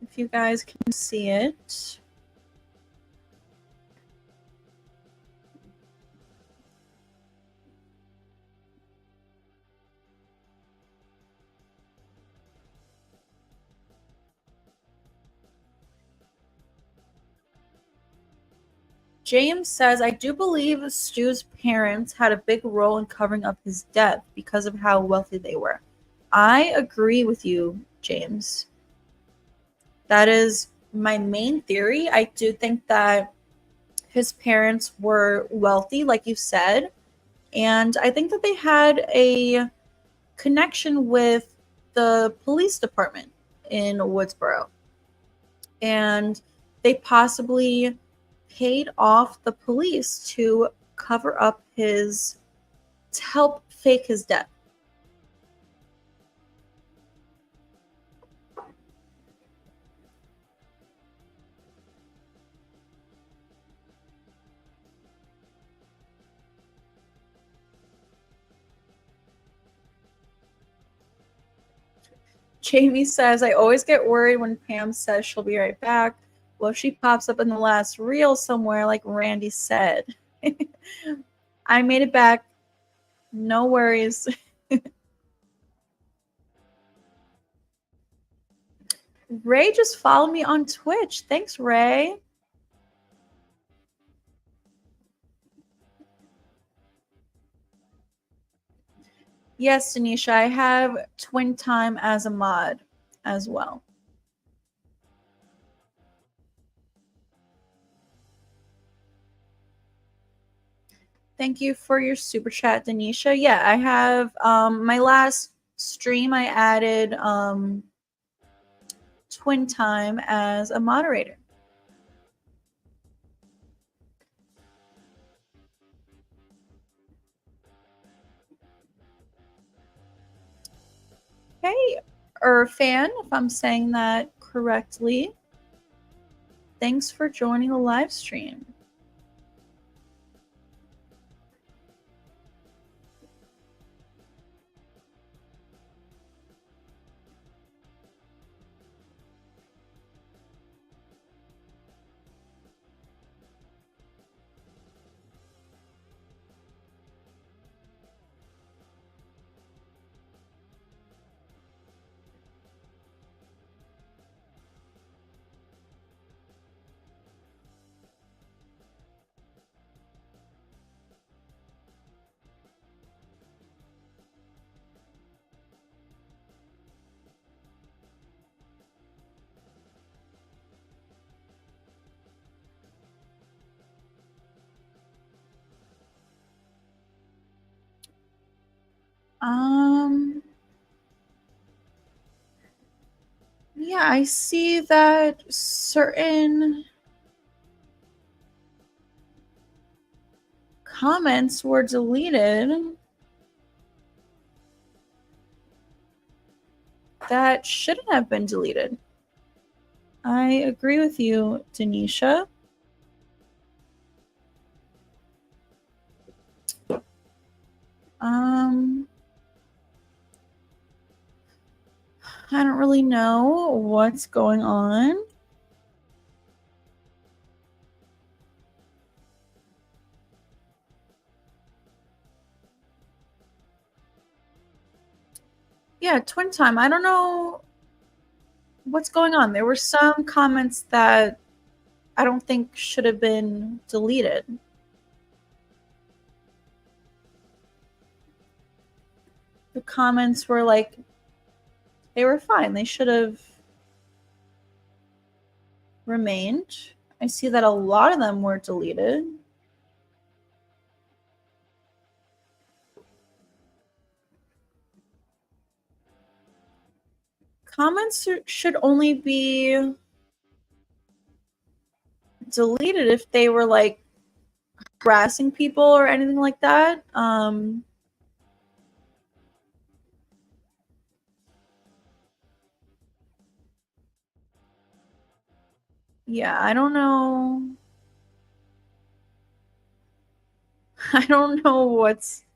if you guys can see it. James says, I do believe Stu's parents had a big role in covering up his death because of how wealthy they were. I agree with you, James. That is my main theory. I do think that his parents were wealthy, like you said, and I think that they had a connection with the police department in Woodsboro. And they possibly paid off the police to cover up to help fake his death. Jamie says, I always get worried when Pam says she'll be right back. Well, if she pops up in the last reel somewhere, like Randy said. I made it back. No worries. Ray just followed me on Twitch. Thanks, Ray. Yes, Denisha, I have Twin Time as a mod as well. Thank you for your super chat, Denisha. Yeah, I have my last stream I added Twin Time as a moderator. Hey, Irfan, if I'm saying that correctly. Thanks for joining the live stream. Yeah, I see that certain comments were deleted that shouldn't have been deleted. I agree with you, Denisha. I don't really know what's going on. Yeah, Twin Time. I don't know what's going on. There were some comments that I don't think should have been deleted. The comments were like, they were fine. They should have remained. I see that a lot of them were deleted. Comments should only be deleted if they were like harassing people or anything like that. Yeah, I don't know. I don't know what's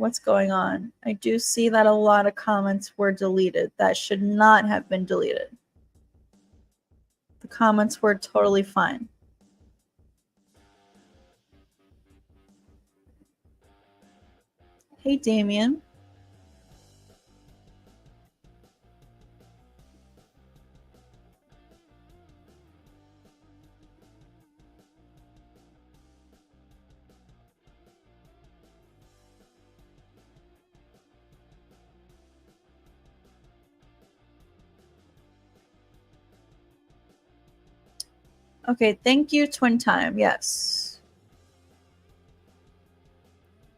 What's going on? I do see that a lot of comments were deleted. That should not have been deleted. The comments were totally fine. Hey, Damien. Okay, thank you, Twin Time. Yes.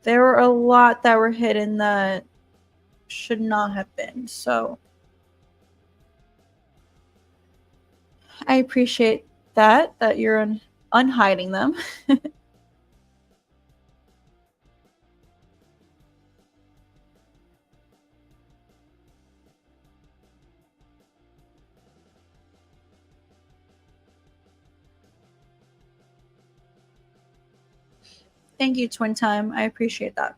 There were a lot that were hidden that should not have been, so I appreciate that you're unhiding them. Thank you, Twin Time. I appreciate that.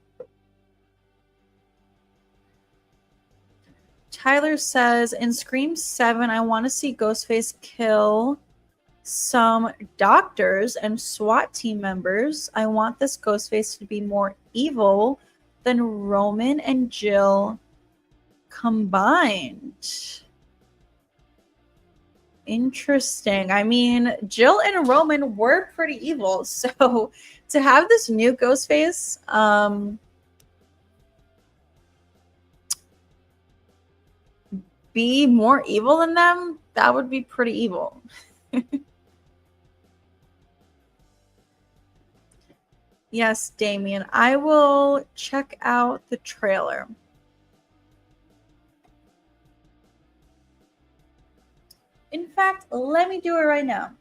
Tyler says, in Scream 7, I want to see Ghostface kill some doctors and SWAT team members. I want this Ghostface to be more evil than Roman and Jill combined. Interesting. I mean, Jill and Roman were pretty evil, so to have this new Ghostface, be more evil than them, that would be pretty evil. Yes, Damien, I will check out the trailer. In fact, let me do it right now.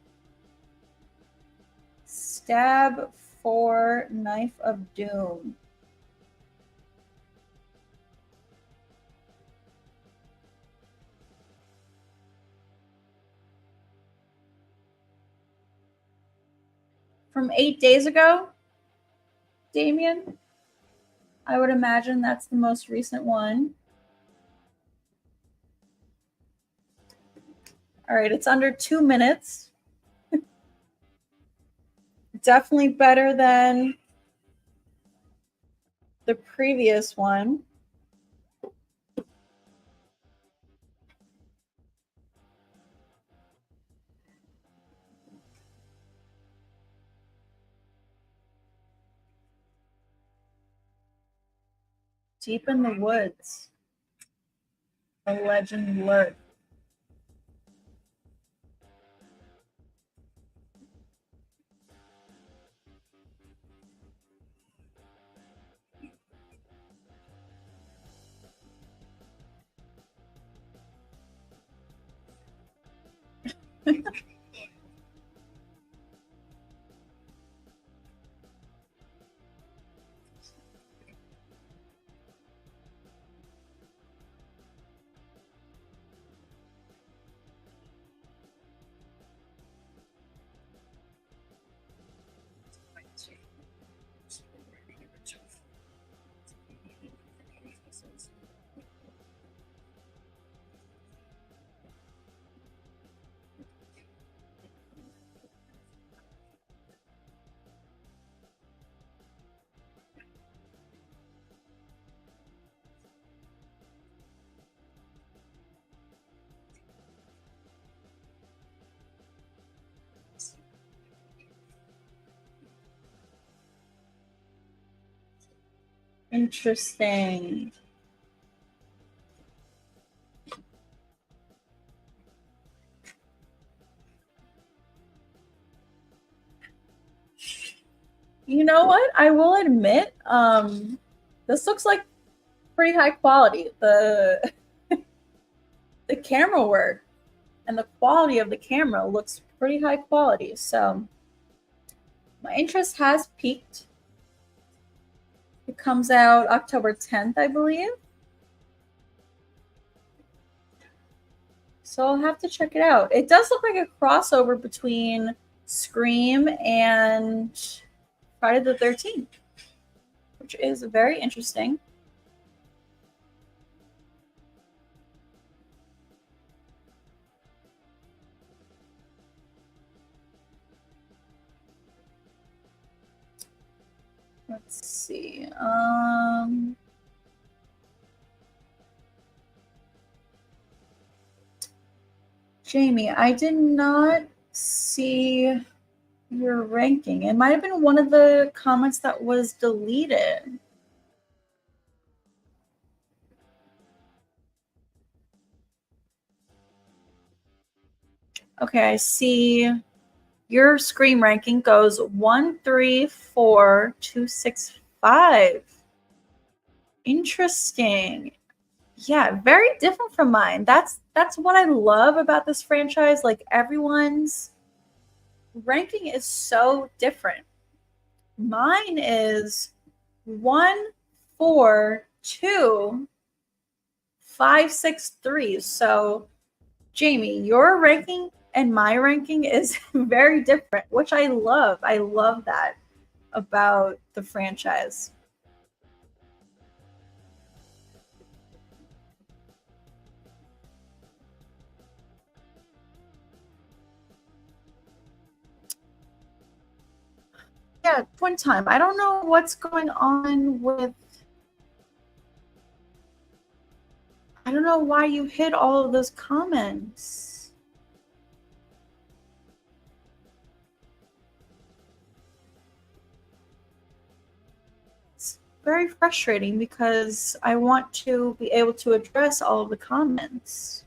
Stab 4 Knife of Doom. From 8 days ago, Damien? I would imagine that's the most recent one. All right, it's under 2 minutes. Definitely better than the previous one. Deep in the woods, a legend lurks. Interesting. You know what? I will admit, this looks like pretty high quality. The the camera work and the quality of the camera looks pretty high quality. So my interest has peaked. It comes out October 10th, I believe. So I'll have to check it out. It does look like a crossover between Scream and Friday the 13th. which is very interesting. Let's see. Jamie, I did not see your ranking. It might have been one of the comments that was deleted. Okay, I see your Scream ranking goes 1, 3, 4, 2, 6, 5. Interesting. Yeah, very different from mine. That's what I love about this franchise. Like, everyone's ranking is so different. Mine is 1, 4, 2, 5, 6, 3. So, Jamie, your ranking and my ranking is very different, which I love. I love that about the franchise. Yeah, Twin Time. I don't know what's going on with. I don't know why you hid all of those comments. It's very frustrating because I want to be able to address all of the comments.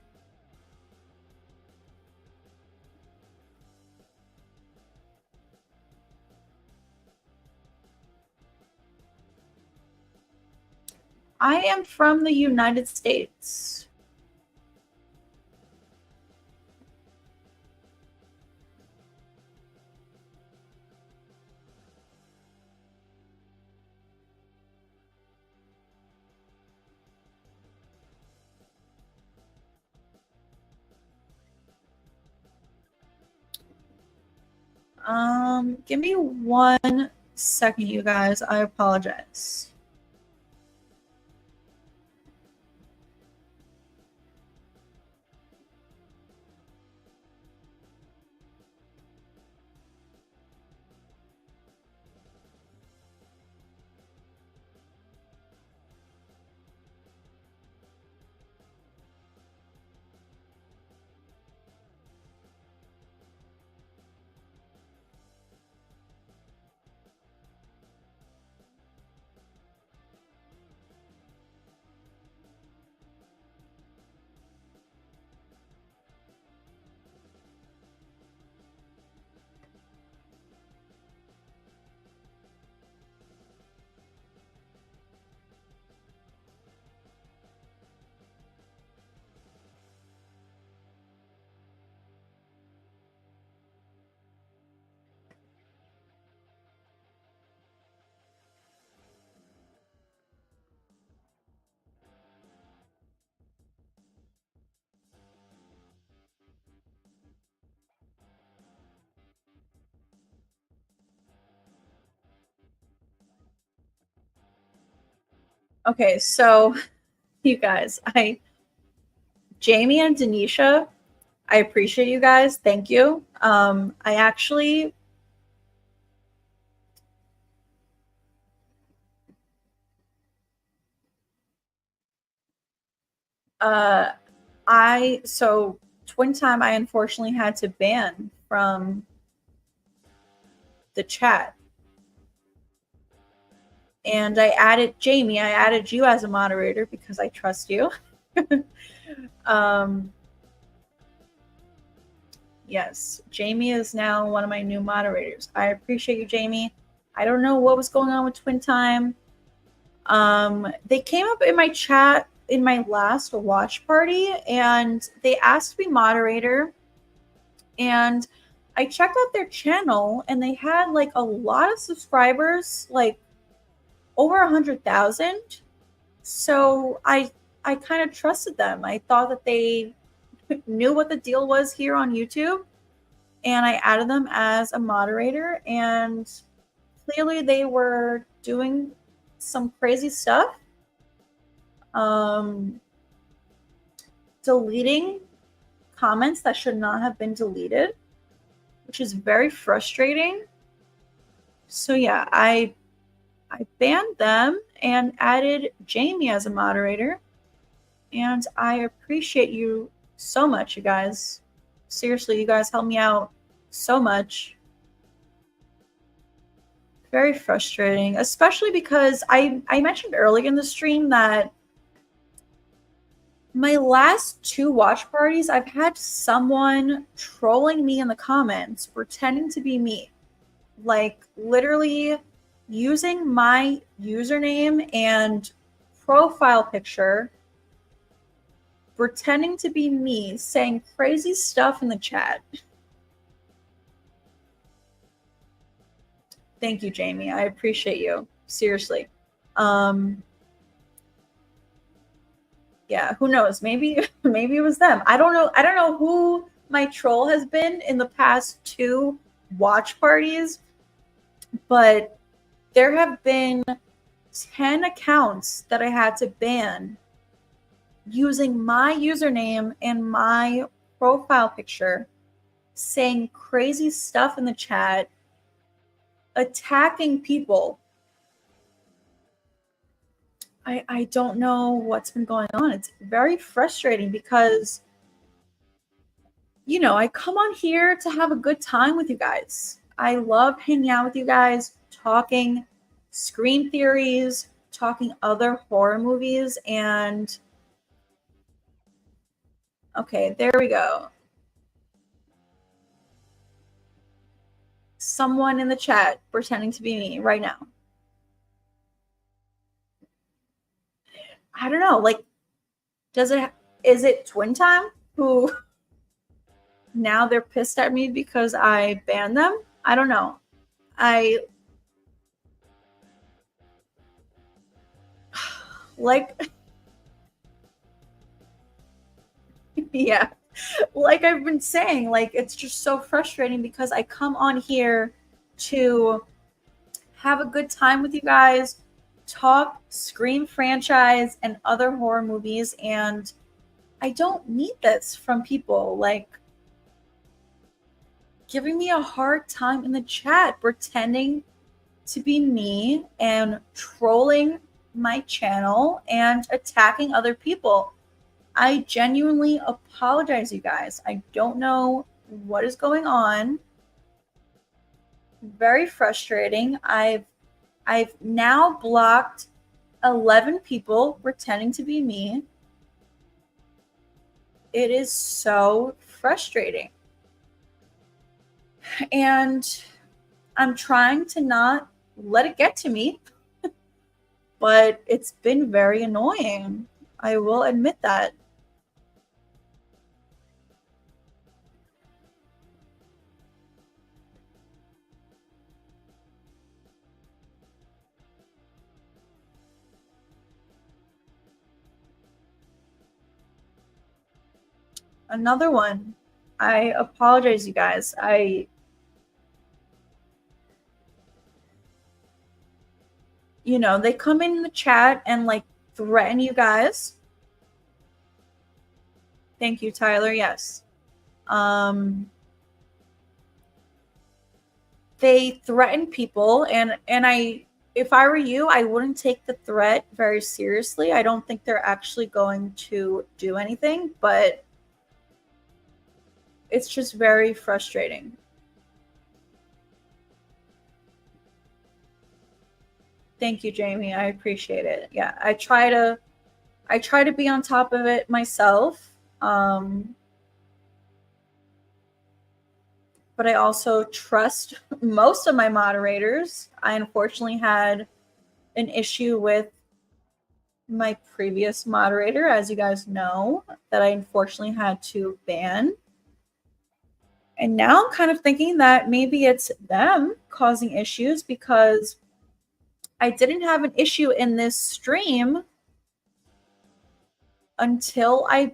I am from the United States. Give me 1 second, you guys. I apologize. Okay, so you guys, Jamie and Denisha, I appreciate you guys. Thank you. I actually so Twin Time I unfortunately had to ban from the chat. And I added Jamie, I added you as a moderator because I trust you. Yes, Jamie is now one of my new moderators. I appreciate you, Jamie. I don't know what was going on with Twin Time. They came up in my chat in my last watch party and they asked to be moderator. And I checked out their channel and they had like a lot of subscribers, like over 100,000. So I kind of trusted them. I thought that they knew what the deal was here on YouTube, and I added them as a moderator, and clearly they were doing some crazy stuff. Deleting comments that should not have been deleted, which is very frustrating. So yeah, I banned them and added Jamie as a moderator. And I appreciate you so much, you guys. Seriously, you guys helped me out so much. Very frustrating, especially because I mentioned earlier in the stream that my last 2 watch parties, I've had someone trolling me in the comments, pretending to be me. Like, literally using my username and profile picture, pretending to be me, saying crazy stuff in the chat. Thank you, Jamie. I appreciate you. Seriously. Yeah, who knows? Maybe it was them. I don't know. I don't know who my troll has been in the past 2 watch parties, but there have been 10 accounts that I had to ban using my username and my profile picture, saying crazy stuff in the chat, attacking people. I don't know what's been going on. It's very frustrating because, you know, I come on here to have a good time with you guys. I love hanging out with you guys, talking screen theories, talking other horror movies, and okay, there we go. Someone in the chat pretending to be me right now. I don't know, like, is it Twin Time who now they're pissed at me because I banned them? I don't know. Like, yeah, like I've been saying, like, it's just so frustrating because I come on here to have a good time with you guys, talk Scream franchise and other horror movies, and I don't need this from people like giving me a hard time in the chat, pretending to be me and trolling my channel and attacking other people. I genuinely apologize, you guys. I don't know what is going on. Very frustrating. I've now blocked 11 people pretending to be me. It is so frustrating. And I'm trying to not let it get to me, but it's been very annoying. I will admit that. Another one. I apologize, you guys. You know, they come in the chat and like threaten you guys. Thank you, Tyler. Yes. They threaten people, and if I were you, I wouldn't take the threat very seriously. I don't think they're actually going to do anything, but it's just very frustrating. Thank you, Jamie. I appreciate it. Yeah, I try to be on top of it myself. But I also trust most of my moderators. I unfortunately had an issue with my previous moderator, as you guys know, that I unfortunately had to ban. And now I'm kind of thinking that maybe it's them causing issues because I didn't have an issue in this stream until I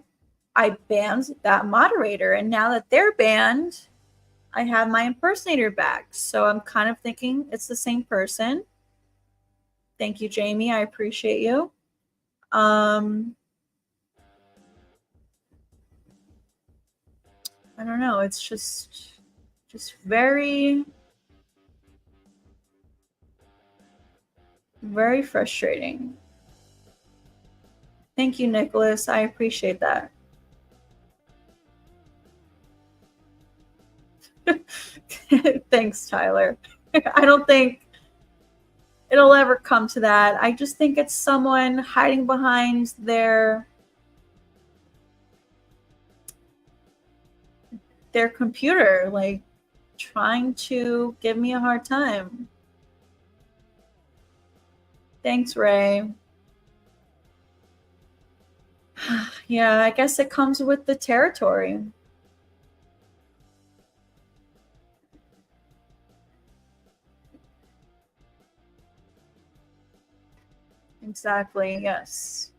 banned that moderator. And now that they're banned, I have my impersonator back. So I'm kind of thinking it's the same person. Thank you, Jamie. I appreciate you. I don't know. It's just very, very frustrating. Thank you, Nicholas. I appreciate that. Thanks, Tyler. I don't think it'll ever come to that. I just think it's someone hiding behind their computer, like trying to give me a hard time. Thanks, Ray. Yeah, I guess it comes with the territory. Exactly, yes.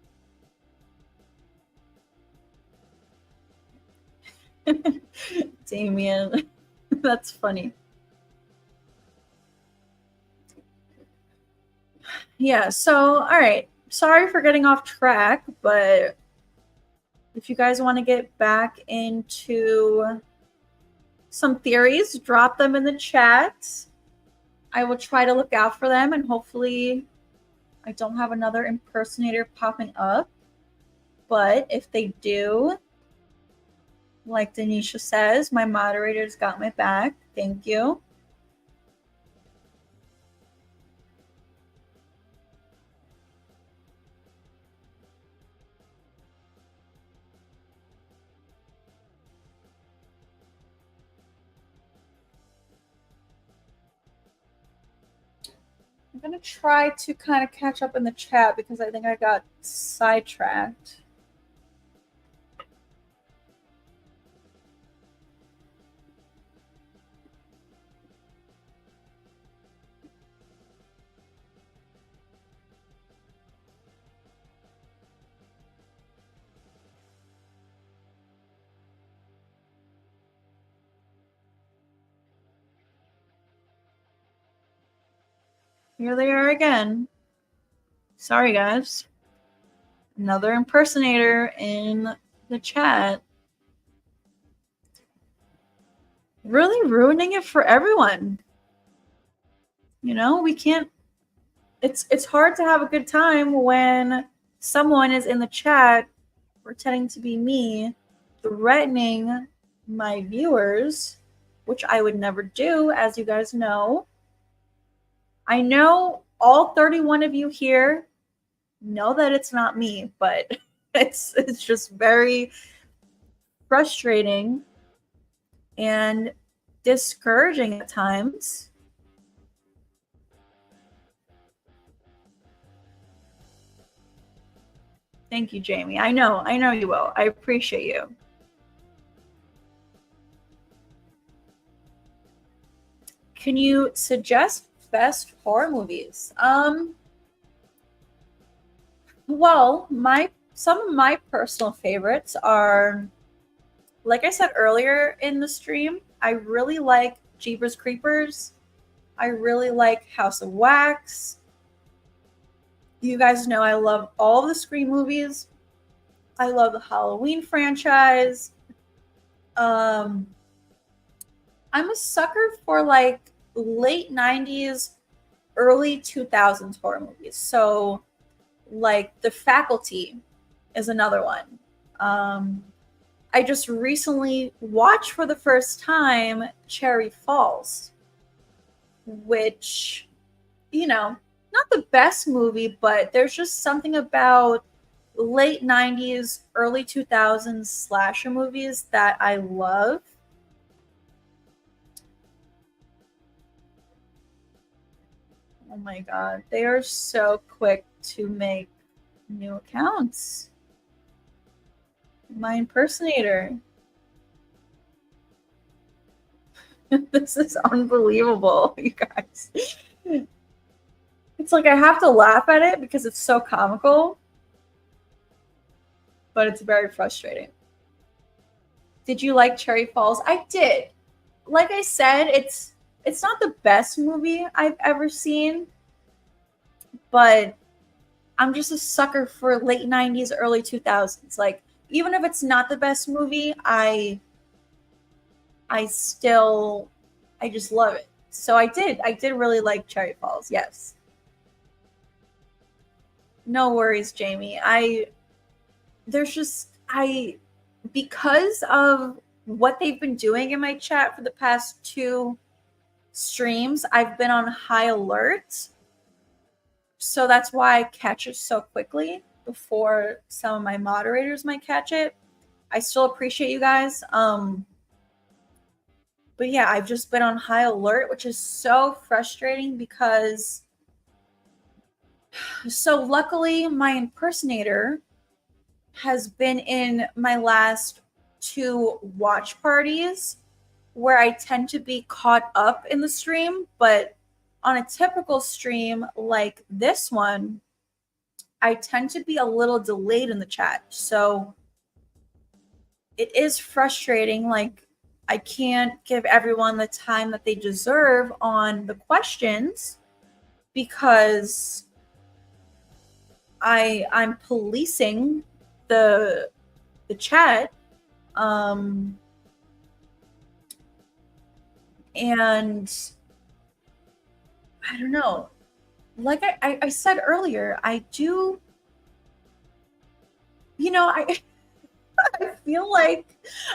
Damien, that's funny. Yeah, so, all right. Sorry for getting off track, but if you guys want to get back into some theories, drop them in the chat. I will try to look out for them, and hopefully I don't have another impersonator popping up. But if they do, like Denisha says, my moderator's got my back. Thank you. I'm going to try to kind of catch up in the chat because I think I got sidetracked. Here they are again. Sorry, guys. Another impersonator in the chat. Really ruining it for everyone. You know, we can't. It's hard to have a good time when someone is in the chat pretending to be me, threatening my viewers, which I would never do, as you guys know. I know all 31 of you here know that it's not me, but it's just very frustrating and discouraging at times. Thank you, Jamie. I know you will. I appreciate you. Can you suggest best horror movies? Well, some of my personal favorites are, like I said earlier in the stream, I really like Jeepers Creepers. I really like House of Wax. You guys know I love all the Scream movies. I love the Halloween franchise. I'm a sucker for like late 90s, early 2000s horror movies. So like The Faculty is another one. I just recently watched for the first time Cherry Falls, which, you know, not the best movie, but there's just something about late 90s, early 2000s slasher movies that I love. Oh my god, they are so quick to make new accounts. My impersonator. This is unbelievable, you guys. It's like I have to laugh at it because it's so comical, but it's very frustrating. Did you like Cherry Falls? I did. Like I said, it's not the best movie I've ever seen, but I'm just a sucker for late 90s, early 2000s. Like, even if it's not the best movie, I still, I just love it. So I did really like Cherry Falls. Yes. No worries, Jamie. There's just, because of what they've been doing in my chat for the past two streams, I've been on high alert. So that's why I catch it so quickly before some of my moderators might catch it. I still appreciate you guys. But yeah, I've just been on high alert, which is so frustrating because so luckily my impersonator has been in my last two watch parties where I tend to be caught up in the stream, but on a typical stream like this one, I tend to be a little delayed in the chat. So it is frustrating. Like, I can't give everyone the time that they deserve on the questions because I'm policing the chat. And I don't know. Like I said earlier, I do, I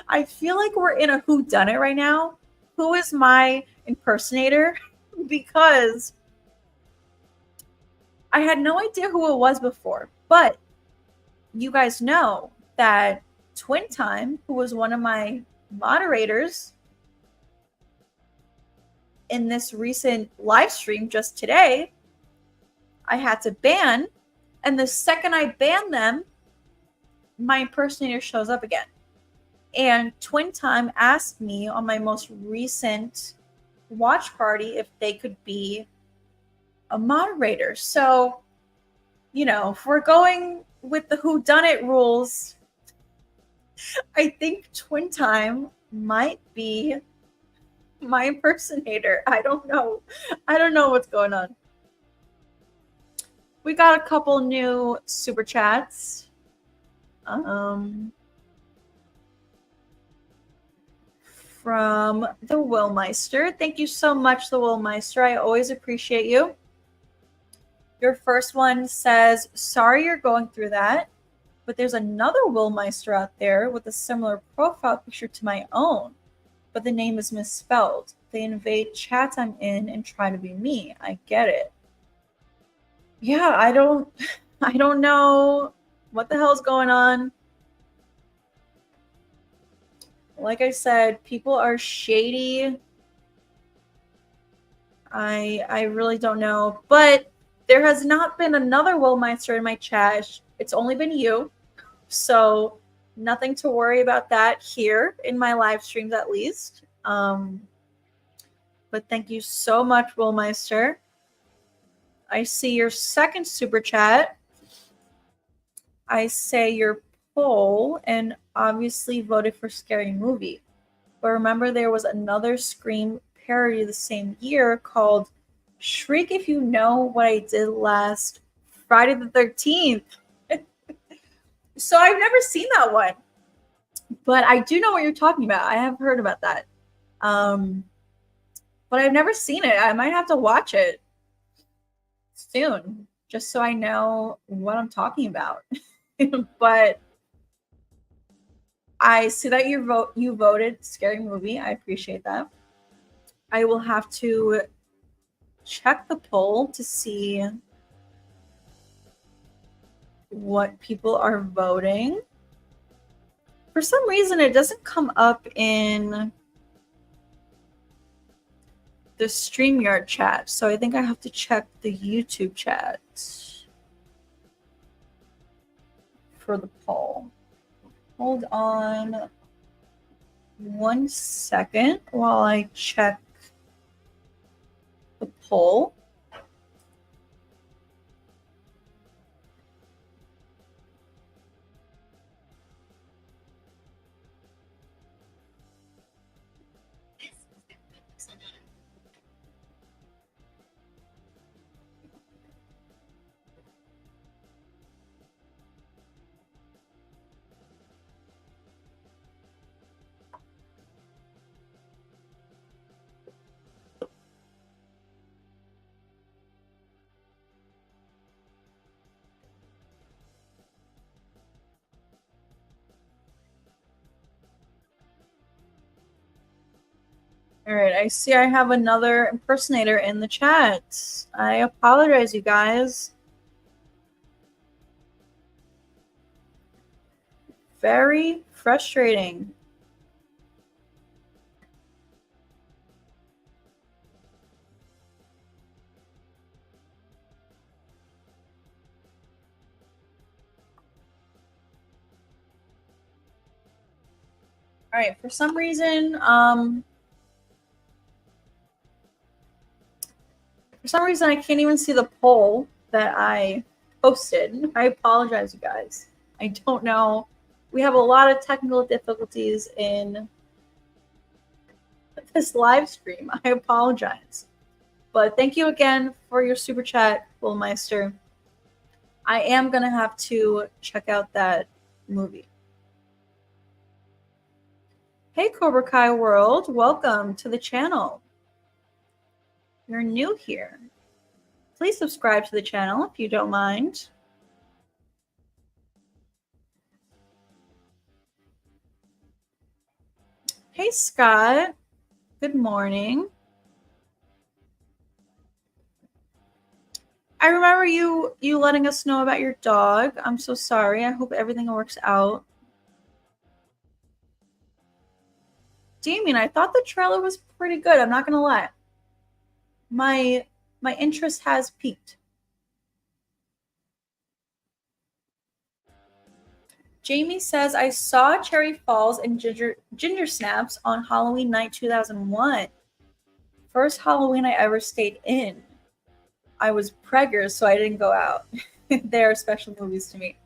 I feel like we're in a whodunit right now. Who is my impersonator? Because I had no idea who it was before, but you guys know that Twin Time, who was one of my moderators in this recent live stream just today, I had to ban. And the second I ban them, my impersonator shows up again. And Twin Time asked me on my most recent watch party if they could be a moderator. So, if we're going with the whodunit rules, I think Twin Time might be my impersonator. I don't know. I don't know what's going on. We got a couple new super chats. From the Willmeister. Thank you so much, the Willmeister. I always appreciate you. Your first one says, sorry you're going through that, but there's another Willmeister out there with a similar profile picture to my own, but the name is misspelled. They invade chats I'm in and try to be me. I get it. Yeah, I don't know what the hell's going on. Like I said, people are shady. I really don't know. But there has not been another Willmeister in my chat. It's only been you. So nothing to worry about that here in my live streams, at least. But thank you so much, Willmeister. I see your second super chat. I say your poll and obviously voted for Scary Movie. But remember, there was another Scream parody the same year called Shriek If You Know What I Did Last Friday the 13th. So I've never seen that one. But I do know what you're talking about. I have heard about that. But I've never seen it. I might have to watch it soon just so I know what I'm talking about. But I see that you voted Scary Movie. I appreciate that. I will have to check the poll to see what people are voting. For some reason, it doesn't come up in the StreamYard chat, so I think I have to check the YouTube chat for the poll. Hold on one second while I check the poll. All right, I see I have another impersonator in the chat. I apologize, you guys. Very frustrating. All right, for some reason, I can't even see the poll that I posted. I apologize, you guys. I don't know. We have a lot of technical difficulties in this live stream. I apologize. But thank you again for your super chat, Bullmeister. I am going to have to check out that movie. Hey, Cobra Kai World. Welcome to the channel. You're new here. Please subscribe to the channel if you don't mind. Hey, Scott. Good morning. I remember you letting us know about your dog. I'm so sorry. I hope everything works out. Damien, I thought the trailer was pretty good. I'm not gonna lie. My interest has peaked. Jamie says I saw Cherry Falls and Ginger Snaps on Halloween night 2001. First Halloween I ever stayed in. I was preggers, so I didn't go out. They are special movies to me.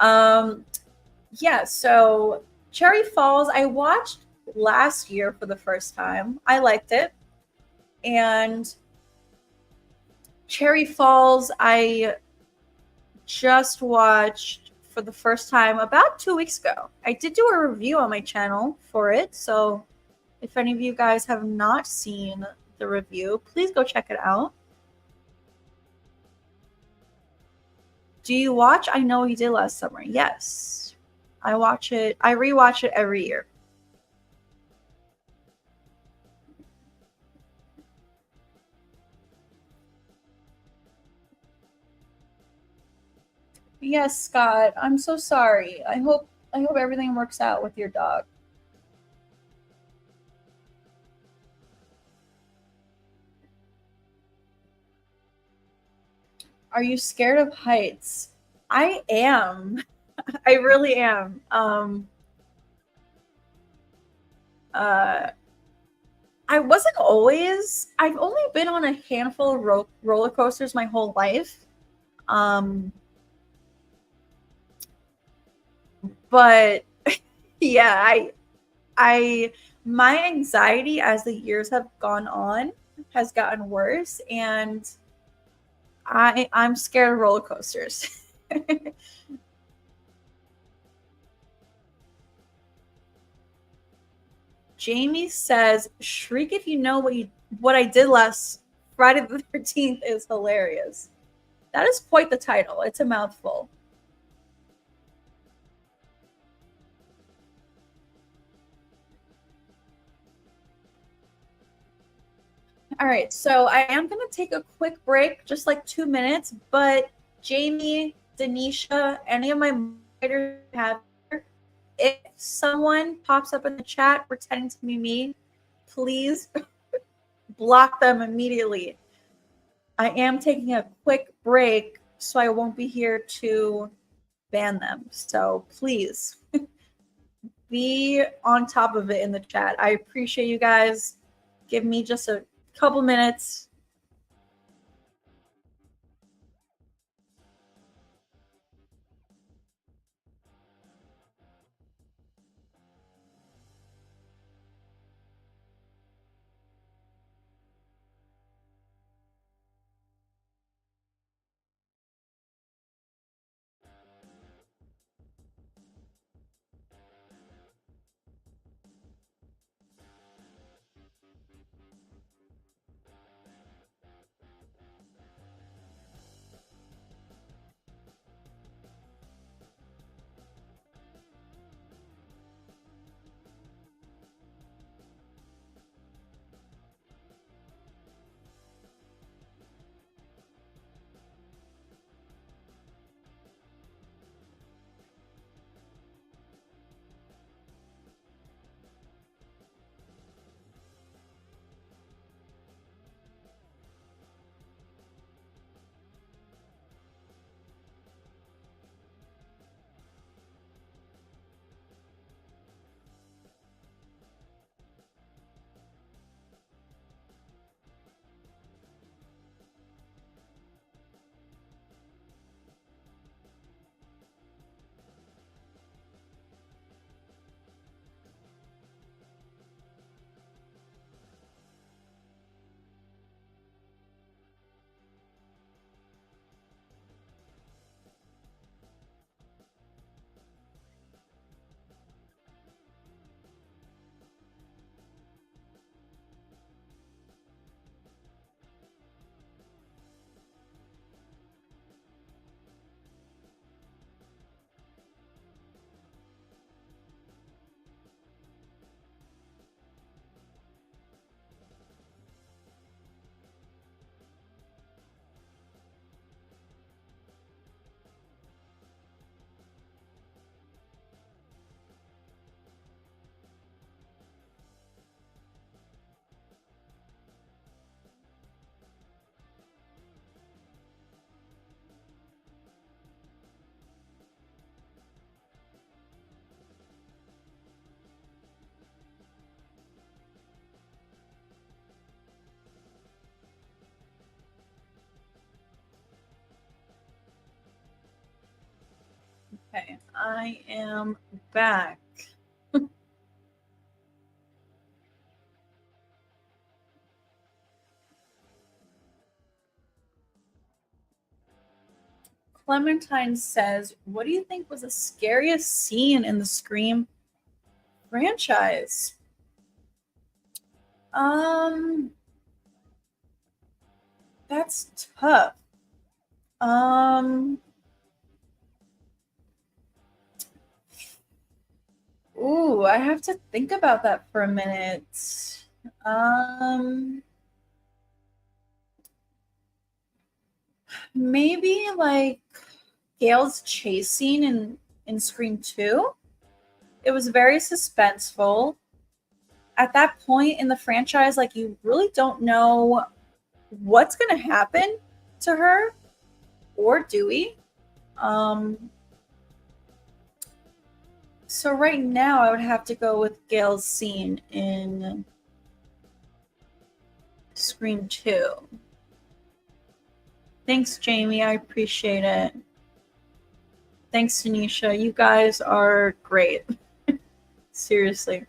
Yeah, so Cherry Falls I watched last year for the first time. I liked it. And Cherry Falls I just watched for the first time about 2 weeks ago. I did do a review on my channel for it, so if any of you guys have not seen the review, please go check it out. Do you watch I Know You Did Last Summer? Yes. I watch it. I rewatch it every year. Yes, Scott. I'm so sorry. I hope everything works out with your dog. Are you scared of heights? I am. I really am. I wasn't always. I've only been on a handful of roller coasters my whole life. But yeah, my anxiety as the years have gone on has gotten worse, and I'm scared of roller coasters. Jamie says, "Shriek if you know what I did last Friday the 13th is hilarious." That is quite the title. It's a mouthful. All right, so I am going to take a quick break, just like 2 minutes, but Jamie, Denisha, any of my moderators have, if someone pops up in the chat pretending to be me, please block them immediately. I am taking a quick break, so I won't be here to ban them. So please be on top of it in the chat. I appreciate you guys. Give me just a couple minutes. Okay, I am back. Clementine says, what do you think was the scariest scene in the Scream franchise? That's tough. Ooh, I have to think about that for a minute. Maybe like Gail's chase scene in Scream 2. It was very suspenseful. At that point in the franchise, like you really don't know what's going to happen to her or Dewey. So right now I would have to go with Gail's scene in Scream 2. Thanks, Jamie. I appreciate it. Thanks, Tanisha. You guys are great. Seriously.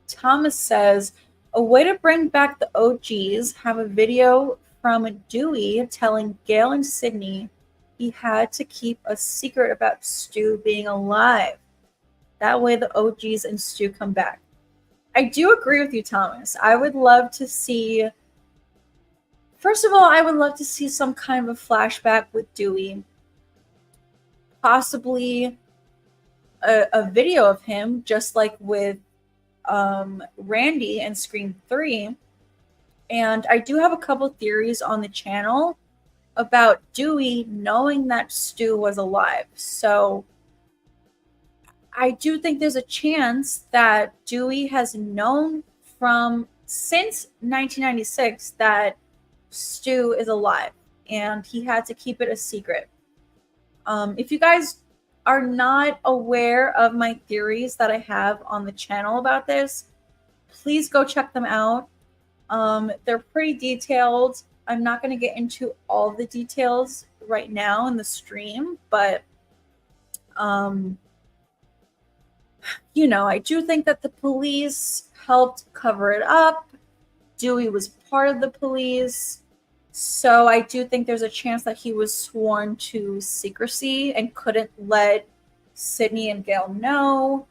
Thomas says, a way to bring back the OGs, have a video from Dewey telling Gail and Sydney he had to keep a secret about Stu being alive. That way the OGs and Stu come back. I do agree with you, Thomas. I would love to see, first of all, I would love to see some kind of a flashback with Dewey. Possibly a video of him, just like with Randy and Scream 3. And I do have a couple theories on the channel about Dewey knowing that Stu was alive. So I do think there's a chance that Dewey has known since 1996 that Stu is alive and he had to keep it a secret. If you guys are not aware of my theories that I have on the channel about this, please go check them out. They're pretty detailed. I'm not going to get into all the details right now in the stream, but I do think that the police helped cover it up. Dewey was part of the police. So I do think there's a chance that he was sworn to secrecy and couldn't let Sydney and Gail know.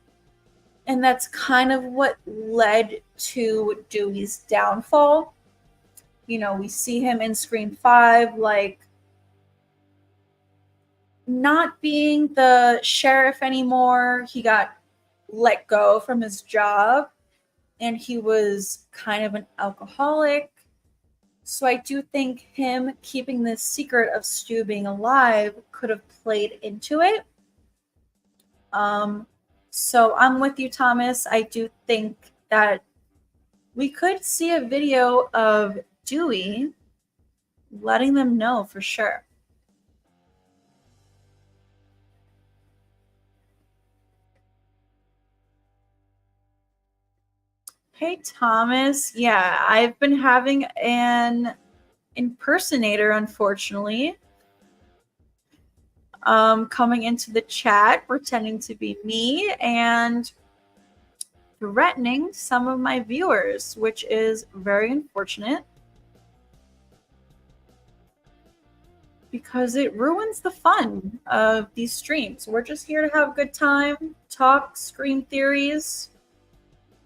And that's kind of what led to Dewey's downfall. We see him in Scream 5, like, not being the sheriff anymore. He got let go from his job, and he was kind of an alcoholic. So I do think him keeping the secret of Stu being alive could have played into it. So I'm with you, Thomas. I do think that we could see a video of Dewey letting them know for sure. Hey, Thomas. Yeah, I've been having an impersonator, unfortunately, coming into the chat, pretending to be me and threatening some of my viewers, which is very unfortunate because it ruins the fun of these streams. We're just here to have a good time, talk Scream theories,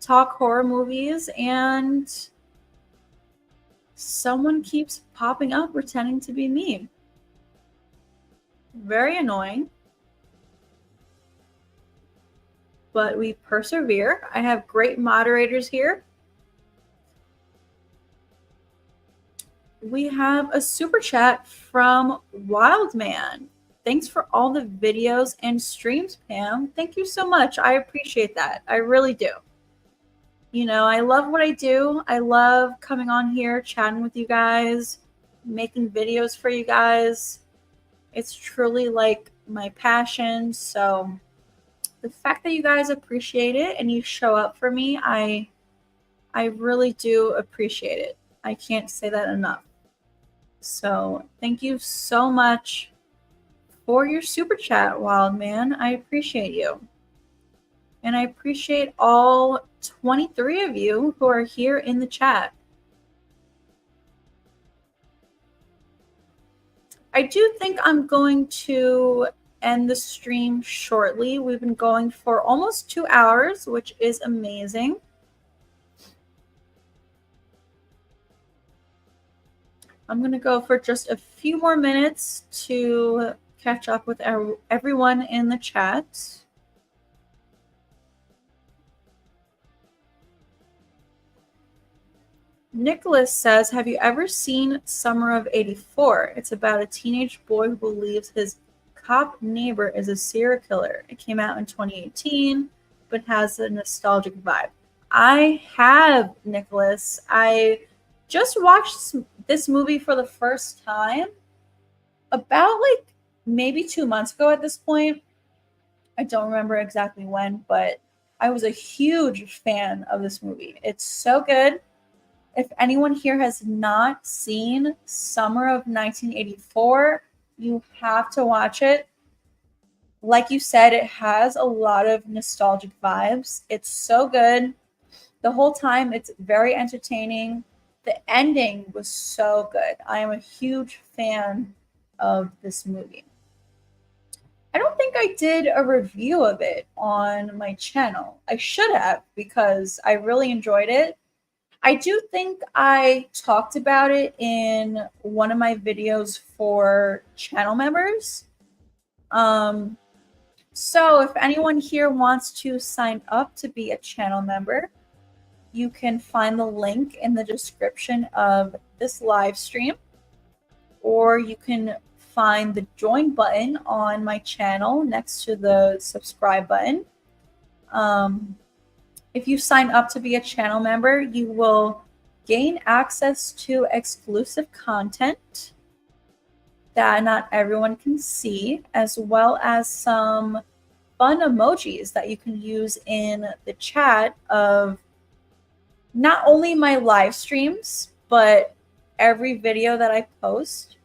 talk horror movies, and someone keeps popping up pretending to be me. Very annoying. But we persevere. I have great moderators here. We have a super chat from Wildman. Thanks for all the videos and streams, Pam. Thank you so much. I appreciate that. I really do. I love what I do. I love coming on here, chatting with you guys, making videos for you guys. It's truly like my passion. So the fact that you guys appreciate it and you show up for me, I really do appreciate it. I can't say that enough. So thank you so much for your super chat, Wild Man. I appreciate you. And I appreciate all 23 of you who are here in the chat. I do think I'm going to end the stream shortly. We've been going for almost 2 hours, which is amazing. I'm going to go for just a few more minutes to catch up with everyone in the chat. Nicholas says, have you ever seen Summer of 84? It's about a teenage boy who believes his cop neighbor is a serial killer. It came out in 2018, but has a nostalgic vibe. I have, Nicholas. I just watched this movie for the first time about like maybe 2 months ago at this point. I don't remember exactly when, but I was a huge fan of this movie. It's so good. If anyone here has not seen Summer of 1984, you have to watch it. Like you said, it has a lot of nostalgic vibes. It's so good. The whole time, it's very entertaining. The ending was so good. I am a huge fan of this movie. I don't think I did a review of it on my channel. I should have, because I really enjoyed it. I do think I talked about it in one of my videos for channel members. So if anyone here wants to sign up to be a channel member, you can find the link in the description of this live stream, or you can find the join button on my channel next to the subscribe button. If you sign up to be a channel member, you will gain access to exclusive content that not everyone can see, as well as some fun emojis that you can use in the chat of not only my live streams, but every video that I post.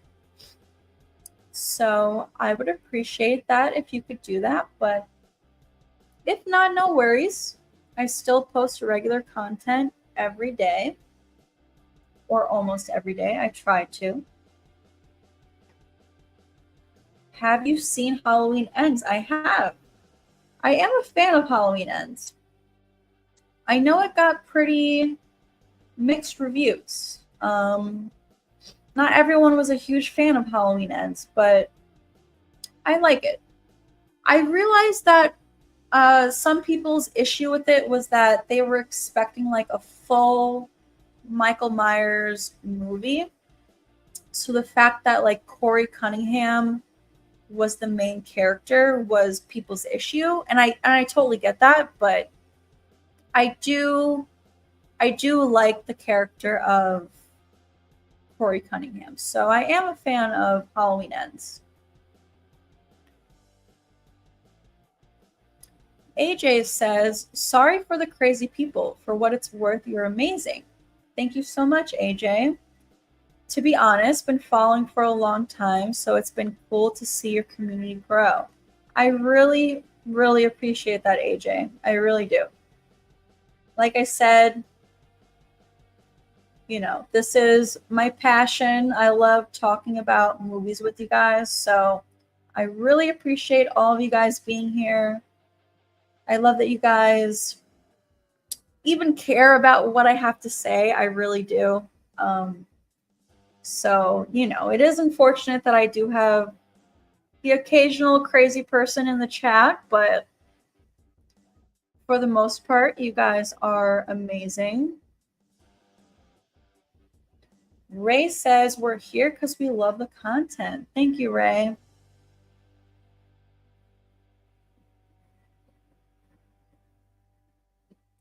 So I would appreciate that if you could do that, but if not, no worries. I still post regular content every day, or almost every day. I try to. Have you seen Halloween Ends? I have. I am a fan of Halloween Ends. I know it got pretty mixed reviews. Not everyone was a huge fan of Halloween Ends, but I like it. I realized that some people's issue with it was that they were expecting like a full Michael Myers movie. So the fact that like Corey Cunningham was the main character was people's issue, and I totally get that, but I do like the character of Corey Cunningham. So I am a fan of Halloween Ends. AJ says, sorry for the crazy people. For what it's worth, you're amazing. Thank you so much, AJ. To be honest, been following for a long time, so it's been cool to see your community grow. I really, really appreciate that, AJ. I really do. Like I said, you know, this is my passion. I love talking about movies with you guys, so I really appreciate all of you guys being here. I love that you guys even care about what I have to say. I really do. So, you know, it is unfortunate that I do have the occasional crazy person in the chat, but for the most part, you guys are amazing. Ray says, we're here because we love the content. Thank you, Ray.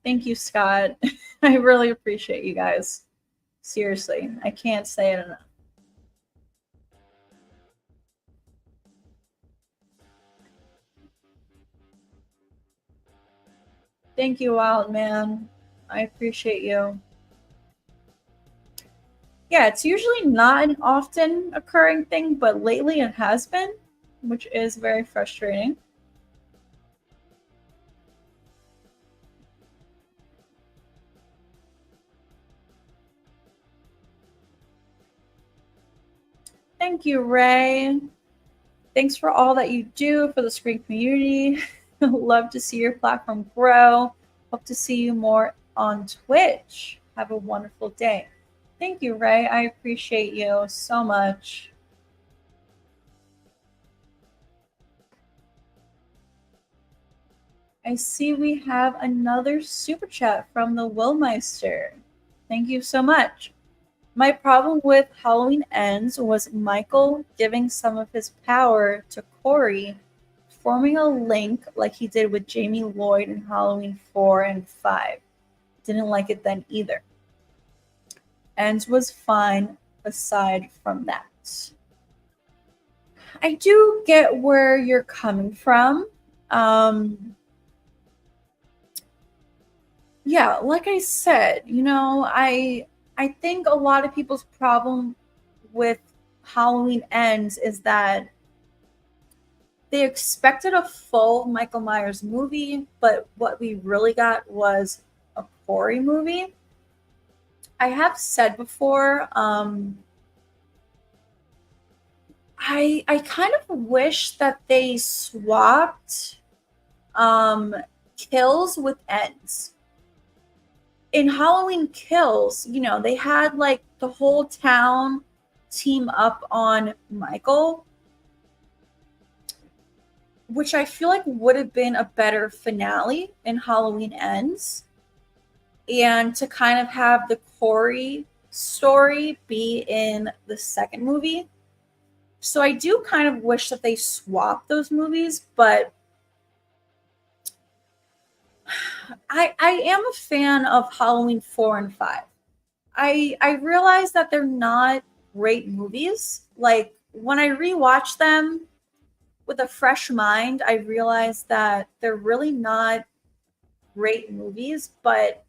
Thank you, Scott. I really appreciate you guys. Seriously, I can't say it enough. Thank you, Wild Man. I appreciate you. Yeah, it's usually not an often occurring thing, but lately it has been, which is very frustrating. Thank you, Ray. Thanks for all that you do for the screen community. Love to see your platform grow. Hope to see you more on Twitch. Have a wonderful day. Thank you, Ray. I appreciate you so much. I see we have another super chat from the Willmeister. Thank you so much. My problem with Halloween Ends was Michael giving some of his power to Corey, forming a link like he did with Jamie Lloyd in Halloween 4 and 5. Didn't like it then either. Ends was fine aside from that. I do get where you're coming from. Yeah, like I said, I think a lot of people's problem with Halloween Ends is that they expected a full Michael Myers movie, but what we really got was a Corey movie. I have said before, I kind of wish that they swapped kills with ends. In Halloween Kills, they had like the whole town team up on Michael, which I feel like would have been a better finale in Halloween Ends. And to kind of have the Corey story be in the second movie. So I do kind of wish that they swapped those movies, but I am a fan of Halloween 4 and 5. I realize that they're not great movies. Like when I rewatch them with a fresh mind, I realize that they're really not great movies, but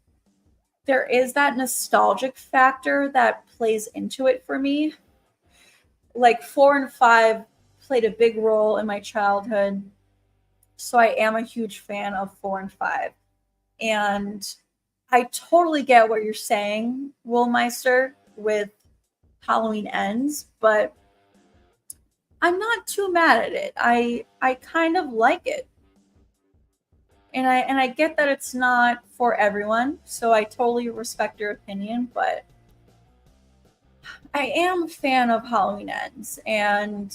there is that nostalgic factor that plays into it for me. Like 4 and 5 played a big role in my childhood. So I am a huge fan of 4 and 5. And I totally get what you're saying, Willmeister, with Halloween Ends, but I'm not too mad at it. I kind of like it. And I get that it's not for everyone, so I totally respect your opinion, but I am a fan of Halloween Ends, and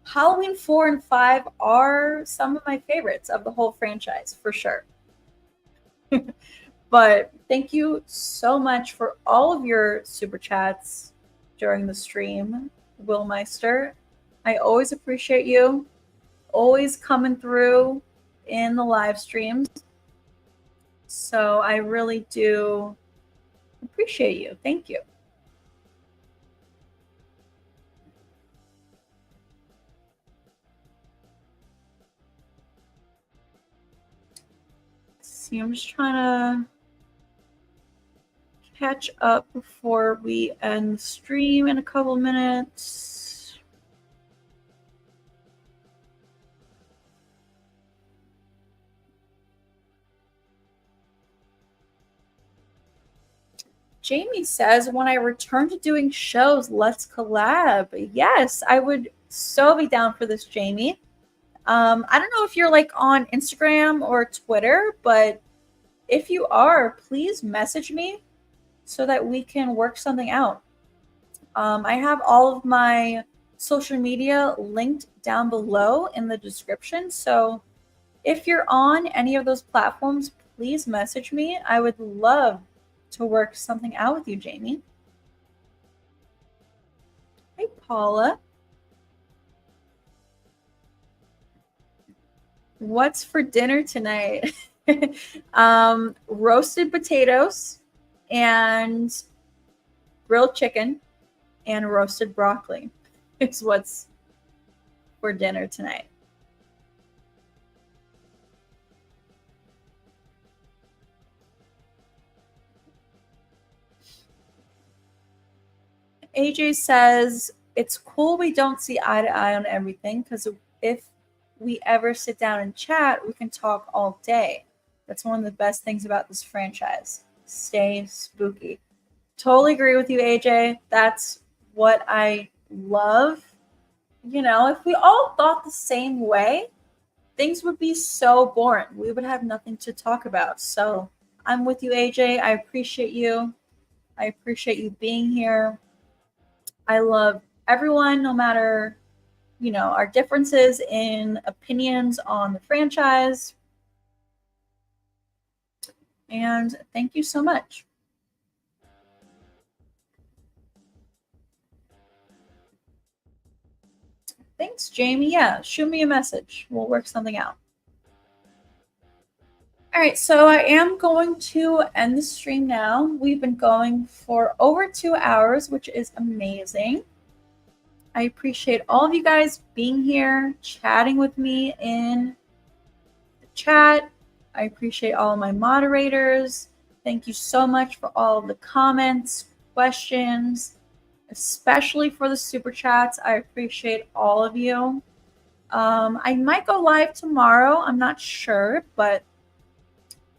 Halloween 4 and 5 are some of my favorites of the whole franchise, for sure. But thank you so much for all of your super chats during the stream, Willmeister. I always appreciate you, always coming through in the live streams. So I really do appreciate you. Thank you. See, I'm just trying to catch up before we end the stream in a couple minutes. Jamie says, when I return to doing shows, let's collab. Yes, I would so be down for this, Jamie. I don't know if you're like on Instagram or Twitter, but if you are, please message me so that we can work something out. I have all of my social media linked down below in the description. So if you're on any of those platforms, please message me. I would love to work something out with you, Jamie. Hey, Paula. What's for dinner tonight? Roasted potatoes and grilled chicken and roasted broccoli is what's for dinner tonight. AJ says, it's cool we don't see eye to eye on everything, because if we ever sit down and chat, we can talk all day. That's one of the best things about this franchise. Stay spooky. Totally agree with you, AJ. That's what I love. You know, if we all thought the same way, things would be so boring. We would have nothing to talk about. So I'm with you, AJ. I appreciate you. I appreciate you being here. I love everyone, no matter, you know, our differences in opinions on the franchise. And thank you so much. Thanks, Jamie. Yeah, shoot me a message. We'll work something out. All right, so I am going to end the stream now. We've been going for over 2 hours, which is amazing. I appreciate all of you guys being here, chatting with me in the chat. I appreciate all of my moderators. Thank you so much for all of the comments, questions, especially for the super chats. I appreciate all of you. I might go live tomorrow. I'm not sure, but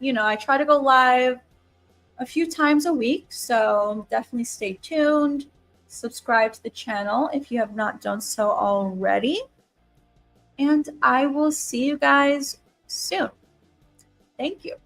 you know, I try to go live a few times a week, so definitely stay tuned. Subscribe to the channel if you have not done so already. And I will see you guys soon. Thank you.